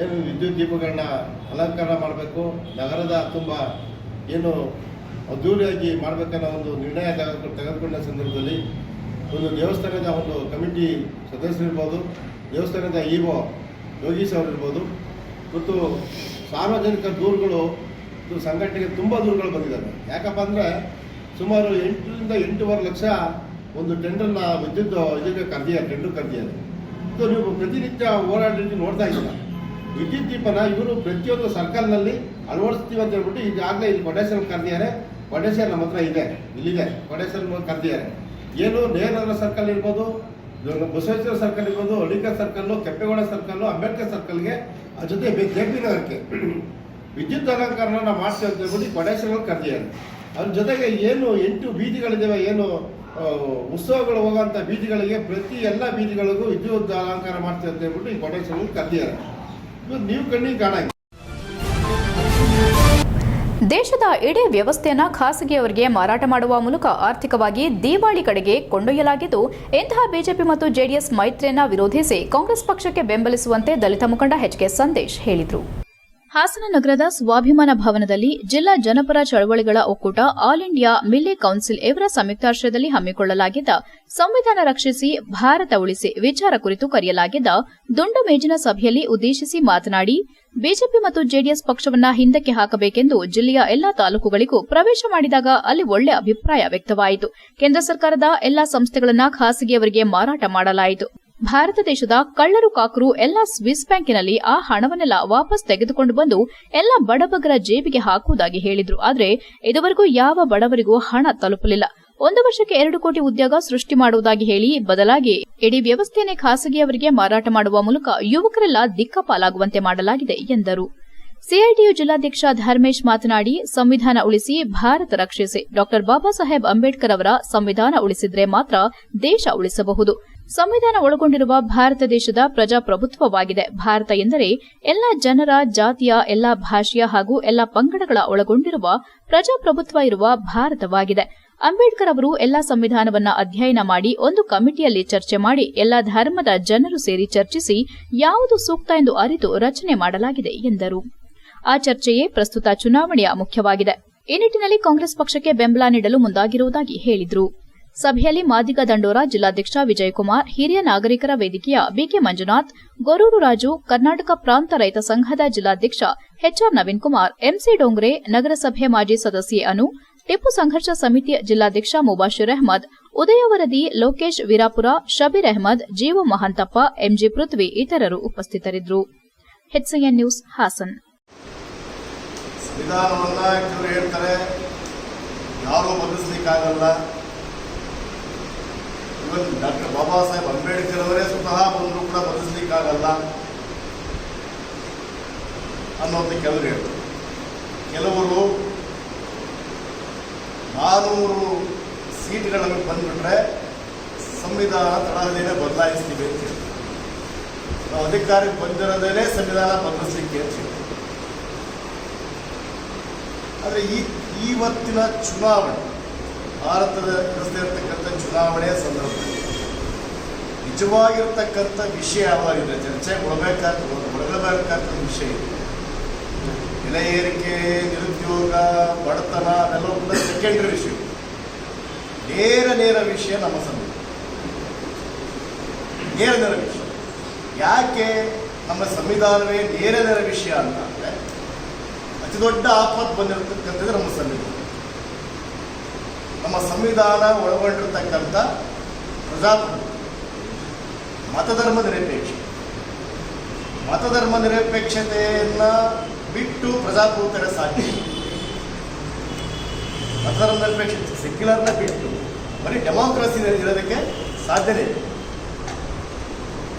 ಏನು ವಿದ್ಯುತ್ ದೀಪಗಳನ್ನ ಅಲಂಕಾರ ಮಾಡಬೇಕು, ನಗರದ ತುಂಬ ಏನು ಅದ್ದೂರಿಯಾಗಿ ಮಾಡಬೇಕನ್ನೋ ಒಂದು ನಿರ್ಣಯ ತೆಗೆದುಕೊಂಡ ಸಂದರ್ಭದಲ್ಲಿ ಒಂದು ದೇವಸ್ಥಾನದ ಒಂದು ಕಮಿಟಿ ಸದಸ್ಯರಿರ್ಬೋದು, ದೇವಸ್ಥಾನದ ಇಒ ಯೋಗೀಶ್ ಅವರಿರ್ಬೋದು, ಮತ್ತು ಸಾರ್ವಜನಿಕ ದೂರುಗಳು ಸಂಘಟನೆಗೆ ತುಂಬ ದೂರುಗಳು ಬಂದಿದ್ದಾವೆ. ಯಾಕಪ್ಪ ಅಂದರೆ ಸುಮಾರು 8ರಿಂದ 8.5 ಲಕ್ಷ ಒಂದು ಟೆಂಡರ್ನ ವಿದ್ಯುತ್ ಇದಕ್ಕೆ ಟೆಂಡರ್ ಕರೆದಿದ್ದಾರೆ. ಇದು ನೀವು ಪ್ರತಿನಿತ್ಯ ಓಡಾಡಿ ನೋಡ್ತಾ ಇದ್ದೀರ. ವಿದ್ಯುತ್ ದೀಪನ ಇವರು ಪ್ರತಿಯೊಂದು ಸರ್ಕಲ್ನಲ್ಲಿ ಅಳವಡಿಸ್ತೀವಿ ಅಂತ ಹೇಳ್ಬಿಟ್ಟು ಈಗಾಗಲೇ ಇಲ್ಲಿ ಕೊಡೇಶ್ವರ ಕರೆದಿದ್ದಾರೆ. ಕೊಡೇಶ್ವರ ನಮ್ಮ ಹತ್ರ ಇದೆ, ಇಲ್ಲಿದೆ ಕೊಡೇಶ್ವರ ಕರೆದಿದ್ದಾರೆ. ಏನು ನೇರರ ಸರ್ಕಲ್ ಇರ್ಬೋದು, ಬಸವೇಶ್ವರ ಸರ್ಕಲ್ ಇರ್ಬೋದು, ಅಡಿಕರ್ ಸರ್ಕಲ್ಲು, ಕೆಂಪೇಗೌಡ ಸರ್ಕಲ್ಲು, ಅಂಬೇಡ್ಕರ್ ಸರ್ಕಲ್ಗೆ ಜೊತೆ JP ನಗರಕ್ಕೆ ವಿದ್ಯುತ್ ಅಲಂಕಾರನ ನಾವು ಮಾಡ್ತೀವಿ ಅಂತ ಹೇಳ್ಬಿಟ್ಟು ಕೊಡೇಶ್ವರ ಕರೆದಿದ್ದಾರೆ. ಅದ್ರ ಜೊತೆಗೆ ಏನು 8 ಬೀದಿಗಳಿದ್ದಾವೆ, ಏನು ಉತ್ಸವಗಳು ಹೋಗುವಂಥ ಬೀದಿಗಳಿಗೆ ಪ್ರತಿ ಎಲ್ಲ ಬೀದಿಗಳಿಗೂ ವಿದ್ಯುತ್ ಅಲಂಕಾರ ಮಾಡ್ತೀವಿ ಅಂತ ಹೇಳ್ಬಿಟ್ಟು ಈ ಕೊಡೇಶ್ವರ ಕರೆದಿದ್ದಾರೆ. ಇದು ನೀವು ಕಣ್ಣಿಗೆ ಕಾಣಂಗಿಲ್ಲ. ದೇಶದ ಇಡೀ ವ್ಯವಸ್ಥೆಯನ್ನು ಖಾಸಗಿಯವರಿಗೆ ಮಾರಾಟ ಮಾಡುವ ಮೂಲಕ ಆರ್ಥಿಕವಾಗಿ ದಿವಾಳಿ ಕಡೆಗೆ ಕೊಂಡೊಯ್ಯಲಾಗಿದ್ದು, ಇಂತಹ ಬಿಜೆಪಿ ಮತ್ತು ಜೆಡಿಎಸ್ ಮೈತ್ರಿಯನ್ನು ವಿರೋಧಿಸಿ ಕಾಂಗ್ರೆಸ್ ಪಕ್ಷಕ್ಕೆ ಬೆಂಬಲಿಸುವಂತೆ ದಲಿತ ಮುಖಂಡ HK ಸಂದೇಶ್ ಹೇಳಿದರು. ಹಾಸನ ನಗರದ ಸ್ವಾಭಿಮಾನ ಭವನದಲ್ಲಿ ಜಿಲ್ಲಾ ಜನಪರ ಚಳವಳಿಗಳ ಒಕ್ಕೂಟ, ಆಲ್ ಇಂಡಿಯಾ ಮಿಲ್ಲೆ ಕೌನ್ಸಿಲ್ ಇವರ ಸಂಯುಕ್ತಾಶ್ರಯದಲ್ಲಿ ಹಮ್ಮಿಕೊಳ್ಳಲಾಗಿದ್ದ ಸಂವಿಧಾನ ರಕ್ಷಿಸಿ ಭಾರತ ಉಳಿಸಿ ವಿಚಾರ ಕುರಿತು ಕರೆಯಲಾಗಿದ್ದ ದುಂಡು ಮೇಜಿನ ಸಭೆಯಲ್ಲಿ ಉದ್ದೇಶಿಸಿ ಮಾತನಾಡಿ, ಬಿಜೆಪಿ ಮತ್ತು ಜೆಡಿಎಸ್ ಪಕ್ಷವನ್ನ ಹಿಂದಕ್ಕೆ ಹಾಕಬೇಕೆಂದು ಜಿಲ್ಲೆಯ ಎಲ್ಲಾ ತಾಲೂಕುಗಳಿಗೂ ಪ್ರವೇಶ ಮಾಡಿದಾಗ ಅಲ್ಲಿ ಒಳ್ಳೆ ಅಭಿಪ್ರಾಯ ವ್ಯಕ್ತವಾಯಿತು. ಕೇಂದ್ರ ಸರ್ಕಾರದ ಎಲ್ಲಾ ಸಂಸ್ಥೆಗಳನ್ನ ಖಾಸಗಿಯವರಿಗೆ ಮಾರಾಟ ಮಾಡಲಾಯಿತು. ಭಾರತ ದೇಶದ ಕಳ್ಳರು ಕಾಕರು ಎಲ್ಲ ಸ್ವಿಸ್ ಬ್ಯಾಂಕಿನಲ್ಲಿ ಆ ಹಣವನ್ನೆಲ್ಲ ವಾಪಸ್ ತೆಗೆದುಕೊಂಡು ಬಂದು ಎಲ್ಲ ಬಡಬಗರ ಜೇಬಿಗೆ ಹಾಕುವುದಾಗಿ ಹೇಳಿದ್ರು. ಆದರೆ ಇದುವರೆಗೂ ಯಾವ ಬಡವರಿಗೂ ಹಣ ತಲುಪಲಿಲ್ಲ. 1 ವರ್ಷಕ್ಕೆ 2 ಕೋಟಿ ಉದ್ಯೋಗ ಸೃಷ್ಟಿ ಮಾಡುವುದಾಗಿ ಹೇಳಿ ಬದಲಾಗಿ ಇಡೀ ವ್ಯವಸ್ಥೆಯನ್ನೇ ಖಾಸಗಿಯವರಿಗೆ ಮಾರಾಟ ಮಾಡುವ ಮೂಲಕ ಯುವಕರೆಲ್ಲ ದಿಕ್ಕಪಾಲಾಗುವಂತೆ ಮಾಡಲಾಗಿದೆ ಎಂದರು. ಸಿಐಟಿಯು ಜಿಲ್ಲಾಧ್ಯಕ್ಷ ಧರ್ಮೇಶ್ ಮಾತನಾಡಿ, ಸಂವಿಧಾನ ಉಳಿಸಿ ಭಾರತ ರಕ್ಷಿಸಿ. ಡಾ ಬಾಬಾ ಸಾಹೇಬ್ ಅಂಬೇಡ್ಕರ್ ಅವರ ಸಂವಿಧಾನ ಉಳಿಸಿದ್ರೆ ಮಾತ್ರ ದೇಶ ಉಳಿಸಬಹುದು. ಸಂವಿಧಾನ ಒಳಗೊಂಡಿರುವ ಭಾರತ ದೇಶದ ಪ್ರಜಾಪ್ರಭುತ್ವವಾಗಿದೆ. ಭಾರತ ಎಂದರೆ ಎಲ್ಲ ಜನರ, ಜಾತಿಯ, ಎಲ್ಲ ಭಾಷೆಯ ಹಾಗೂ ಎಲ್ಲ ಪಂಗಡಗಳ ಒಳಗೊಂಡಿರುವ ಪ್ರಜಾಪ್ರಭುತ್ವ ಇರುವ ಭಾರತವಾಗಿದೆ. ಅಂಬೇಡ್ಕರ್ ಅವರು ಎಲ್ಲ ಸಂವಿಧಾನವನ್ನ ಅಧ್ಯಯನ ಮಾಡಿ ಒಂದು ಕಮಿಟಿಯಲ್ಲಿ ಚರ್ಚೆ ಮಾಡಿ ಎಲ್ಲ ಧರ್ಮದ ಜನರು ಸೇರಿ ಚರ್ಚಿಸಿ ಯಾವುದು ಸೂಕ್ತ ಎಂದು ಅರಿತು ರಚನೆ ಮಾಡಲಾಗಿದೆ ಎಂದರು. ಆ ಚರ್ಚೆಯೇ ಪ್ರಸ್ತುತ ಚುನಾವಣೆಯ ಮುಖ್ಯವಾಗಿದೆ. ಈ ನಿಟ್ಟಿನಲ್ಲಿ ಕಾಂಗ್ರೆಸ್ ಪಕ್ಷಕ್ಕೆ ಬೆಂಬಲ ನೀಡಲು ಮುಂದಾಗಿರುವುದಾಗಿ ಹೇಳಿದರು. ಸಭೆಯಲ್ಲಿ ಮಾದಿಗ ದಂಡೋರ ಜಿಲ್ಲಾಧ್ಯಕ್ಷ ವಿಜಯಕುಮಾರ್, ಹಿರಿಯ ನಾಗರಿಕರ ವೇದಿಕೆಯ ಬಿಕೆ ಮಂಜುನಾಥ್, ಗೊರೂರು ರಾಜು, ಕರ್ನಾಟಕ ಪ್ರಾಂತ ರೈತ ಸಂಘದ ಜಿಲ್ಲಾಧ್ಯಕ್ಷ HR ನವೀನ್ ಕುಮಾರ್, MC ಡೋಂಗ್ರೆ, ನಗರಸಭೆ ಮಾಜಿ ಸದಸ್ಯೆ ಅನು, ಟಿಪ್ಪು ಸಂಘರ್ಷ ಸಮಿತಿ ಜಿಲ್ಲಾಧ್ಯಕ್ಷ ಮುಬಾಶಿರ್ ಅಹಮದ್, ಉದಯ ವರದಿ, ಲೋಕೇಶ್ ವೀರಾಪುರ, ಶಬೀರ್ ಅಹಮದ್, ಜೀವ ಮಹಂತಪ್ಪ, MG ಪೃಥ್ವಿ ಇತರರು ಉಪಸ್ಥಿತರಿದ್ದರು. HCN news, Hassan. ಸಂವಿಧಾನವನ್ನು ಕೆಲವರು ಹೇಳ್ತಾರೆ ಯಾರೂ ಬದಲಿಸ್ಲಿಕ್ಕಾಗಲ್ಲ. ಇವನ್ ಡಾಕ್ಟರ್ ಬಾಬಾ ಸಾಹೇಬ್ ಅಂಬೇಡ್ಕರ್ ಅವರೇ ಸ್ವತಃ ಬಂದರೂ ಕೂಡ ಬದಲಿಸ್ಲಿಕ್ಕಾಗಲ್ಲ ಅನ್ನೋದು ಕೆಲವರು ಹೇಳ್ತಾರೆ. ಕೆಲವರು 400 ಸೀಟ್ಗಳು ನಮಗೆ ಬಂದುಬಿಟ್ರೆ ಸಂವಿಧಾನ ತಡಹದೇನೆ ಬದಲಾಯಿಸ್ತೀವಿ ಅಂತ ಹೇಳ್ತಾರೆ. ನಾವು ಅಧಿಕಾರಕ್ಕೆ ಬಂದಿರೋದೇ ಸಂವಿಧಾನ ಬದಲಿಸಲಿಕ್ಕೆ ಅಂತ ಹೇಳ್ತೀವಿ. ಆದರೆ ಇವತ್ತಿನ ಚುನಾವಣೆ, ಭಾರತದ ನಡೆಸ್ತಾ ಇರತಕ್ಕಂಥ ಚುನಾವಣೆಯ ಸಂದರ್ಭದಲ್ಲಿ ನಿಜವಾಗಿರ್ತಕ್ಕಂಥ ವಿಷಯ ಯಾವಾಗಿದೆ, ಚರ್ಚೆಗೆ ಒಳಗಬೇಕಾದ ವಿಷಯ ಇದೆ. ಬೆಲೆ ಏರಿಕೆ, ನಿರುದ್ಯೋಗ, ಬಡತನ ಅವೆಲ್ಲವೂ ಕೂಡ ಸೆಕೆಂಡರಿ ವಿಷಯ. ನೇರ ವಿಷಯ ನಮ್ಮ ಸಂವಿಧಾನ, ನೇರ ವಿಷಯ. ಯಾಕೆ ನಮ್ಮ ಸಂವಿಧಾನವೇ ನೇರ ವಿಷಯ ಅಂತ ಅಂದರೆ, ಅತಿ ದೊಡ್ಡ ಆಪತ್ತು ಬಂದಿರತಕ್ಕಂಥದ್ದು ನಮ್ಮ ಸಂವಿಧಾನ. ನಮ್ಮ ಸಂವಿಧಾನ ಒಳಗೊಂಡಿರ್ತಕ್ಕಂಥ ಪ್ರಜಾಪ್ರಭುತ್ವ, ಮತಧರ್ಮ ನಿರಪೇಕ್ಷತೆಯನ್ನು ಬಿಟ್ಟು ಪ್ರಜಾಪ್ರಭುತ್ವ ಸಾಧ್ಯ. ಮತಧರ್ಮ ನಿರಪೇಕ್ಷತೆ ಸೆಕ್ಯುಲರ್ನ ಬಿಟ್ಟು ಬರೀ ಡೆಮಾಕ್ರಸಿ ಇರೋದಕ್ಕೆ ಸಾಧ್ಯನೇ ಇದೆ.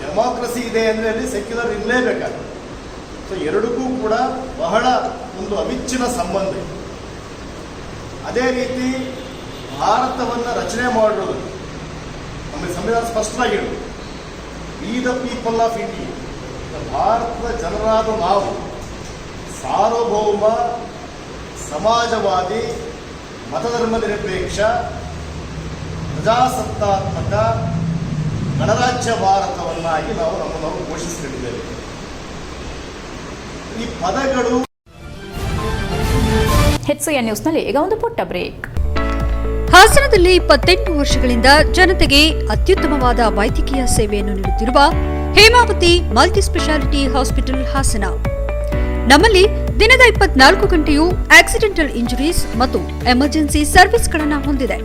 ಡೆಮಾಕ್ರಸಿ ಇದೆ ಅಂದರೆ ಅಲ್ಲಿ ಸೆಕ್ಯುಲರ್ ಇರಲೇಬೇಕಾಗುತ್ತೆ. ಸೊ ಎರಡಕ್ಕೂ ಕೂಡ ಬಹಳ ಒಂದು ಅವಿಚ್ಛಿನ್ನ ಸಂಬಂಧ ಇದೆ. ಅದೇ ರೀತಿ ಭಾರತವನ್ನು ರಚನೆ ಮಾಡೋದು ನಮ್ಮ ಸಂವಿಧಾನ ಸ್ಪಷ್ಟವಾಗಿರೋದು, we the people of India, ಭಾರತದ ಜನರಾದ ನಾವು ಸಾರ್ವಭೌಮ, ಸಮಾಜವಾದಿ, ಮತಧರ್ಮ ನಿರಪೇಕ್ಷ, ಪ್ರಜಾಸತ್ತಾತ್ಮಕ ಗಣರಾಜ್ಯ ಭಾರತವನ್ನಾಗಿ ನಾವು ಘೋಷಿಸಿಕೊಂಡಿದ್ದೇವೆ. ಈ ಪದಗಳು HCN ನ್ಯೂಸ್ನಲ್ಲಿ ಈಗ ಒಂದು ಪುಟ್ಟ ಬ್ರೇಕ್. ಹಾಸನದಲ್ಲಿ 28 ವರ್ಷಗಳಿಂದ ಜನತೆಗೆ ಅತ್ಯುತ್ತಮವಾದ ವೈದ್ಯಕೀಯ ಸೇವೆಯನ್ನು ನೀಡುತ್ತಿರುವ ಹೇಮಾವತಿ ಮಲ್ಟಿಸ್ಪೆಷಾಲಿಟಿ ಹಾಸ್ಪಿಟಲ್ ಹಾಸನ. ನಮ್ಮಲ್ಲಿ ದಿನದ 24 ಗಂಟೆಯೂ ಆಕ್ಸಿಡೆಂಟಲ್ ಇಂಜುರೀಸ್ ಮತ್ತು ಎಮರ್ಜೆನ್ಸಿ ಸರ್ವಿಸ್ಗಳನ್ನು ಹೊಂದಿದೆ.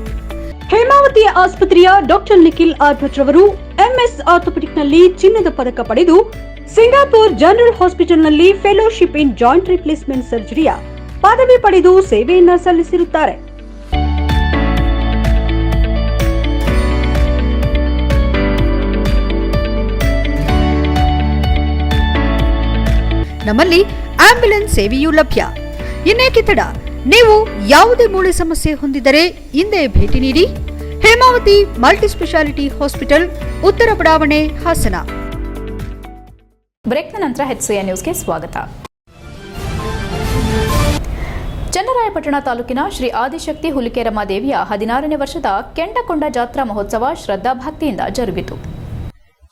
ಹೇಮಾವತಿ ಆಸ್ಪತ್ರೆಯ ಡಾಕ್ಟರ್ ನಿಖಿಲ್ ಆರ್ ಭಟ್ ರವರು MS ಆರ್ಥೋಪೆಡಿಕ್ನಲ್ಲಿ ಚಿನ್ನದ ಪದಕ ಪಡೆದು ಸಿಂಗಾಪುರ್ ಜನರಲ್ ಹಾಸ್ಪಿಟಲ್ನಲ್ಲಿ ಫೆಲೋಶಿಪ್ ಇನ್ ಜಾಯಿಂಟ್ ರಿಪ್ಲೇಸ್ಮೆಂಟ್ ಸರ್ಜರಿಯ ಪದವಿ ಪಡೆದು ಸೇವೆಯನ್ನ ಸಲ್ಲಿಸಿರುತ್ತಾರೆ. ನಮ್ಮಲ್ಲಿ ಆಂಬ್ಯುಲೆನ್ಸ್ ಸೇವೆಯೂ ಲಭ್ಯ. ಇನ್ನೇಕೆ ತಡ? ನೀವು ಯಾವುದೇ ಮೂಳೆ ಸಮಸ್ಯೆ ಹೊಂದಿದ್ದರೆ ಹಿಂದೆ ಭೇಟಿ ನೀಡಿ. ಹೇಮಾವತಿ ಮಲ್ಟಿಸ್ಪೆಷಾಲಿಟಿ ಹಾಸ್ಪಿಟಲ್, ಉತ್ತರ ಬಡಾವಣೆ, ಹಾಸನ. ಬ್ರೇಕ್ನ ನಂತರ HCN ನ್ಯೂಸ್ಗೆ ಸ್ವಾಗತ. ಚನ್ನರಾಯಪಟ್ಟಣ ತಾಲೂಕಿನ ಶ್ರೀ ಆದಿಶಕ್ತಿ ಹುಲಿಕೆರಮ್ಮ ದೇವಿಯ 16ನೇ ವರ್ಷದ ಕೆಂಡಕೊಂಡ ಜಾತ್ರಾ ಮಹೋತ್ಸವ ಶ್ರದ್ಧಾಭಕ್ತಿಯಿಂದ ಜರುಗಿತು.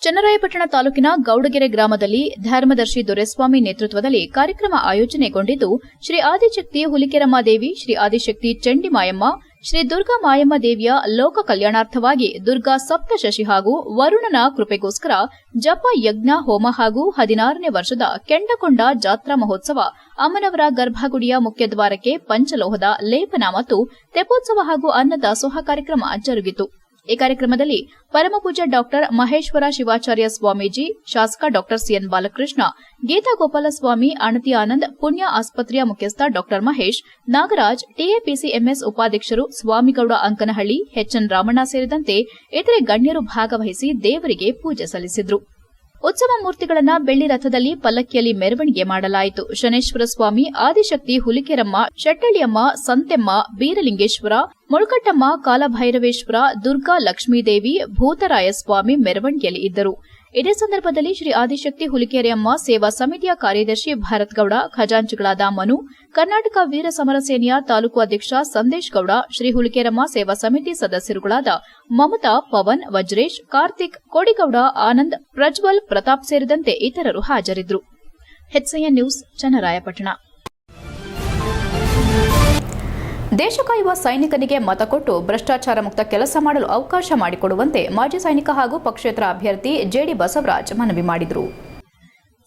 ಚನ್ನರಾಯಪಟ್ಟಣ ತಾಲೂಕಿನ ಗೌಡಗೆರೆ ಗ್ರಾಮದಲ್ಲಿ ಧರ್ಮದರ್ಶಿ ದೊರೆಸ್ವಾಮಿ ನೇತೃತ್ವದಲ್ಲಿ ಕಾರ್ಯಕ್ರಮ ಆಯೋಜನೆಗೊಂಡಿದ್ದು, ಶ್ರೀ ಆದಿಶಕ್ತಿ ಹುಲಿಕೆರಮ್ಮ ದೇವಿ, ಶ್ರೀ ಆದಿಶಕ್ತಿ ಚಂಡಿ ಮಾಯಮ್ಮ, ಶ್ರೀ ದುರ್ಗಾ ಮಾಯಮ್ಮ ದೇವಿಯ ಲೋಕ ಕಲ್ಯಾಣಾರ್ಥವಾಗಿ ದುರ್ಗಾ ಸಪ್ತಶಶಿ ಹಾಗೂ ವರುಣನ ಕೃಪೆಗೋಸ್ಕರ ಜಪ, ಯಜ್ಞ, ಹೋಮ ಹಾಗೂ 16ನೇ ವರ್ಷದ ಕೆಂಡಕೊಂಡ ಜಾತ್ರಾ ಮಹೋತ್ಸವ ಅಮ್ಮನವರ ಗರ್ಭಗುಡಿಯ ಮುಖ್ಯದ್ವಾರಕ್ಕೆ ಪಂಚಲೋಹದ ಲೇಪನ ಮತ್ತು ತೆಪ್ಪೋತ್ಸವ ಹಾಗೂ ಅನ್ನದಾಸೋಹ ಕಾರ್ಯಕ್ರಮ ಜರುಗಿತು. ಈ ಕಾರ್ಯಕ್ರಮದಲ್ಲಿ ಪರಮಪೂಜ್ಯ ಡಾಕ್ಟರ್ ಮಹೇಶ್ವರ ಶಿವಾಚಾರ್ಯ ಸ್ವಾಮೀಜಿ, ಶಾಸಕ ಡಾಕ್ಟರ್ CN ಬಾಲಕೃಷ್ಣ, ಗೀತಾ ಗೋಪಾಲಸ್ವಾಮಿ, ಅಣತಿ ಆನಂದ್, ಪುಣ್ಯ ಆಸ್ಪತ್ರೆಯ ಮುಖ್ಯಸ್ಥ ಡಾಕ್ಟರ್ ಮಹೇಶ್, ನಾಗರಾಜ್, TAPCMS ಉಪಾಧ್ಯಕ್ಷರು ಸ್ವಾಮಿಗೌಡ ಅಂಕನಹಳ್ಳಿ, HN ರಾಮಣ್ಣ ಸೇರಿದಂತೆ ಇತರೆ ಗಣ್ಯರು ಭಾಗವಹಿಸಿ ದೇವರಿಗೆ ಪೂಜೆ ಸಲ್ಲಿಸಿದರು. ಉತ್ಸವ ಮೂರ್ತಿಗಳನ್ನು ಬೆಳ್ಳಿ ರಥದಲ್ಲಿ ಪಲ್ಲಕ್ಕಿಯಲ್ಲಿ ಮೆರವಣಿಗೆ ಮಾಡಲಾಯಿತು. ಶನೇಶ್ವರ ಸ್ವಾಮಿ, ಆದಿಶಕ್ತಿ ಹುಲಿಕೆರಮ್ಮ, ಶೆಟ್ಟಳಿಯಮ್ಮ, ಸಂತೆಮ್ಮ, ಬೀರಲಿಂಗೇಶ್ವರ, ಮೊಳ್ಕಟ್ಟಮ್ಮ, ಕಾಲಭೈರವೇಶ್ವರ, ದುರ್ಗಾ ಲಕ್ಷ್ಮೀದೇವಿ, ಭೂತರಾಯ ಸ್ವಾಮಿ ಮೆರವಣಿಗೆಯಲ್ಲಿ ಇದ್ದರು. ಇದೇ ಸಂದರ್ಭದಲ್ಲಿ ಶ್ರೀ ಆದಿಶಕ್ತಿ ಹುಲಿಕೆರೆಯಮ್ಮ ಸೇವಾ ಸಮಿತಿಯ ಕಾರ್ಯದರ್ಶಿ ಭರತ್ ಗೌಡ, ಖಜಾಂಚಿಗಳಾದ ಮನು, ಕರ್ನಾಟಕ ವೀರ ಸಮರ ಸೇನೆಯ ತಾಲೂಕು ಅಧ್ಯಕ್ಷ ಸಂದೇಶ್ ಗೌಡ, ಶ್ರೀ ಹುಲಿಕೆರಮ್ಮ ಸೇವಾ ಸಮಿತಿ ಸದಸ್ಯರುಗಳಾದ ಮಮತಾ, ಪವನ್, ವಜ್ರೇಶ್, ಕಾರ್ತಿಕ್, ಕೋಡಿಗೌಡ, ಆನಂದ್, ಪ್ರಜ್ವಲ್, ಪ್ರತಾಪ್ ಸೇರಿದಂತೆ ಇತರರು ಹಾಜರಿದ್ದರು. HCN news, Channarayapatna. ದೇಶ ಕಾಯುವ ಸೈನಿಕನಿಗೆ ಮತ ಕೊಟ್ಟು ಭ್ರಷ್ಟಾಚಾರ ಮುಕ್ತ ಕೆಲಸ ಮಾಡಲು ಅವಕಾಶ ಮಾಡಿಕೊಡುವಂತೆ ಮಾಜಿ ಸೈನಿಕ ಹಾಗೂ ಪಕ್ಷೇತರ ಅಭ್ಯರ್ಥಿ JD ಬಸವರಾಜ್ ಮನವಿ ಮಾಡಿದರು.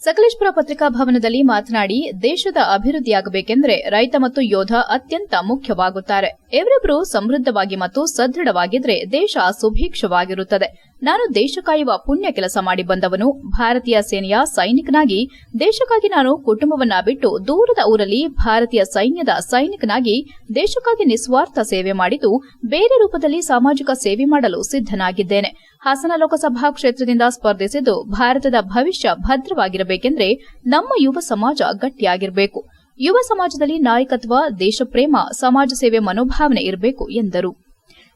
ಸಕಲೇಶಪುರ ಪತ್ರಿಕಾ ಭವನದಲ್ಲಿ ಮಾತನಾಡಿ, ದೇಶದ ಅಭಿವೃದ್ಧಿಯಾಗಬೇಕೆಂದರೆ ರೈತ ಮತ್ತು ಯೋಧ ಅತ್ಯಂತ ಮುಖ್ಯವಾಗುತ್ತಾರೆ. ಇವರಿಬ್ಬರು ಸಮೃದ್ಧವಾಗಿ ಮತ್ತು ಸದೃಢವಾಗಿದ್ದರೆ ದೇಶ ಸುಭೀಕ್ಷವಾಗಿರುತ್ತದೆ. ನಾನು ದೇಶ ಕಾಯುವ ಪುಣ್ಯ ಕೆಲಸ ಮಾಡಿ ಬಂದವನು. ಭಾರತೀಯ ಸೇನೆಯ ಸೈನಿಕನಾಗಿ ದೇಶಕ್ಕಾಗಿ ನಾನು ಕುಟುಂಬವನ್ನ ಬಿಟ್ಟು ದೂರದ ಊರಲ್ಲಿ ಭಾರತೀಯ ಸೈನ್ಯದ ಸೈನಿಕನಾಗಿ ದೇಶಕ್ಕಾಗಿ ನಿಸ್ವಾರ್ಥ ಸೇವೆ ಮಾಡಿದ್ದು ಬೇರೆ ರೂಪದಲ್ಲಿ ಸಾಮಾಜಿಕ ಸೇವೆ ಮಾಡಲು ಸಿದ್ದನಾಗಿದ್ದೇನೆ. ಹಾಸನ ಲೋಕಸಭಾ ಕ್ಷೇತ್ರದಿಂದ ಸ್ಪರ್ಧಿಸಿದ್ದು ಭಾರತದ ಭವಿಷ್ಯ ಭದ್ರವಾಗಿರಬೇಕೆಂದ್ರೆ ನಮ್ಮ ಯುವ ಸಮಾಜ ಗಟ್ಟಿಯಾಗಿರಬೇಕು. ಯುವ ಸಮಾಜದಲ್ಲಿ ನಾಯಕತ್ವ, ದೇಶಪ್ರೇಮ, ಸಮಾಜ ಸೇವೆ ಮನೋಭಾವನೆ ಇರಬೇಕು ಎಂದರು.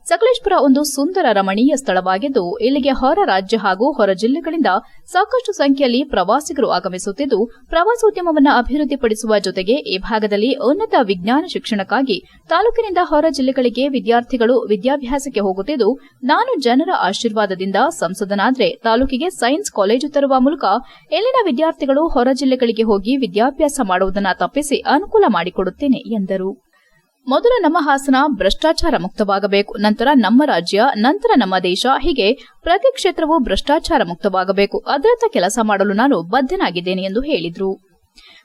ಸಕಲೇಶಪುರ ಒಂದು ಸುಂದರ ರಮಣೀಯ ಸ್ಥಳವಾಗಿದ್ದು ಇಲ್ಲಿಗೆ ಹೊರ ರಾಜ್ಯ ಹಾಗೂ ಹೊರ ಜಿಲ್ಲೆಗಳಿಂದ ಸಾಕಷ್ಟು ಸಂಖ್ಯೆಯಲ್ಲಿ ಪ್ರವಾಸಿಗರು ಆಗಮಿಸುತ್ತಿದ್ದು ಪ್ರವಾಸೋದ್ಯಮವನ್ನು ಅಭಿವೃದ್ಧಿಪಡಿಸುವ ಜೊತೆಗೆ ಈ ಭಾಗದಲ್ಲಿ ಉನ್ನತ ವಿಜ್ಞಾನ ಶಿಕ್ಷಣಕ್ಕಾಗಿ ತಾಲೂಕಿನಿಂದ ಹೊರ ಜಿಲ್ಲೆಗಳಿಗೆ ವಿದ್ಯಾರ್ಥಿಗಳು ವಿದ್ಯಾಭ್ಯಾಸಕ್ಕೆ ಹೋಗುತ್ತಿದ್ದು ನಾನು ಜನರ ಆಶೀರ್ವಾದದಿಂದ ಸಂಸದನಾದ್ರೆ ತಾಲೂಕಿಗೆ ಸೈನ್ಸ್ ಕಾಲೇಜು ತರುವ ಮೂಲಕ ಇಲ್ಲಿನ ವಿದ್ಯಾರ್ಥಿಗಳು ಹೊರ ಜಿಲ್ಲೆಗಳಿಗೆ ಹೋಗಿ ವಿದ್ಯಾಭ್ಯಾಸ ಮಾಡುವುದನ್ನು ತಪ್ಪಿಸಿ ಅನುಕೂಲ ಮಾಡಿಕೊಡುತ್ತೇನೆ ಎಂದರು. ಮೊದಲು ನಮ್ಮ ಹಾಸನ ಭ್ರಷ್ಟಾಚಾರ ಮುಕ್ತವಾಗಬೇಕು, ನಂತರ ನಮ್ಮ ರಾಜ್ಯ, ನಂತರ ನಮ್ಮ ದೇಶ, ಹೀಗೆ ಪ್ರತಿ ಕ್ಷೇತ್ರವೂ ಭ್ರಷ್ಟಾಚಾರ ಮುಕ್ತವಾಗಬೇಕು. ಅದರತ್ತ ಕೆಲಸ ಮಾಡಲು ನಾನು ಬದ್ಧನಾಗಿದ್ದೇನೆ ಎಂದು ಹೇಳಿದರು.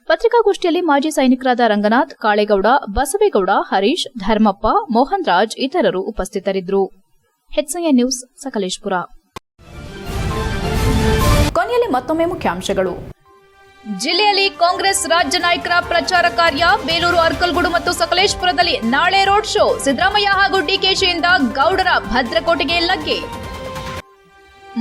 ಪತ್ರಿಕಾಗೋಷ್ಠಿಯಲ್ಲಿ ಮಾಜಿ ಸೈನಿಕರಾದ ರಂಗನಾಥ್, ಕಾಳೇಗೌಡ, ಬಸವೇಗೌಡ, ಹರೀಶ್, ಧರ್ಮಪ್ಪ, ಮೋಹನ್ ರಾಜ್ ಇತರರು ಉಪಸ್ಥಿತರಿದ್ದರು. HCN news, Sakleshpur. ಕೊನೆಯಲ್ಲಿ ಮತ್ತೊಮ್ಮೆ ಮುಖ್ಯಾಂಶಗಳು. ಜಿಲ್ಲೆಯಲ್ಲಿ ಕಾಂಗ್ರೆಸ್ ರಾಜ್ಯ ನಾಯಕರ ಪ್ರಚಾರ ಕಾರ್ಯ. ಬೇಲೂರು, ಅರ್ಕಲ್ಗೂಡು ಮತ್ತು ಸಕಲೇಶಪುರದಲ್ಲಿ ನಾಳೆ ರೋಡ್ ಶೋ. ಸಿದ್ದರಾಮಯ್ಯ ಹಾಗೂ ಡಿಕೆಶಿಯಿಂದ ಗೌಡರ ಭದ್ರಕೋಟೆಗೆ ಲಗ್ಗೆ.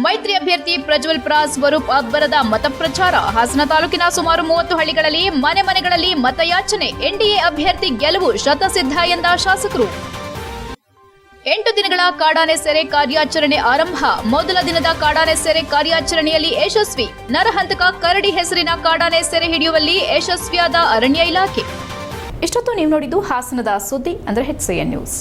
ಮೈತ್ರಿ ಅಭ್ಯರ್ಥಿ ಪ್ರಜ್ವಲ್ ಪರ ಸ್ವರೂಪ್ ಅಬ್ಬರದ ಮತ ಪ್ರಚಾರ. ಹಾಸನ ತಾಲೂಕಿನ ಸುಮಾರು 30 ಹಳ್ಳಿಗಳಲ್ಲಿ ಮನೆ ಮನೆಗಳಲ್ಲಿ ಮತಯಾಚನೆ. ಎನ್ಡಿಎ ಅಭ್ಯರ್ಥಿ ಗೆಲುವು ಶತಸಿದ್ಧ ಎಂದ ಶಾಸಕರು. 8 ದಿನಗಳ ಕಾಡಾನೆ ಸೆರೆ ಕಾರ್ಯಾಚರಣೆ ಆರಂಭ. ಮೊದಲ ದಿನದ ಕಾಡಾನೆ ಸೆರೆ ಕಾರ್ಯಾಚರಣೆಯಲ್ಲಿ ಯಶಸ್ವಿ. ನರಹಂತಕ ಕರಡಿ ಹೆಸರಿನ ಕಾಡಾನೆ ಸೆರೆ ಹಿಡಿಯುವಲ್ಲಿ ಯಶಸ್ವಿಯಾದ ಅರಣ್ಯ ಇಲಾಖೆ. ಇಷ್ಟೊತ್ತು ನೀವು ನೋಡಿದ್ದು ಹಾಸನದ ಸುದ್ದಿ ಅಂದರೆ HCN ನ್ಯೂಸ್.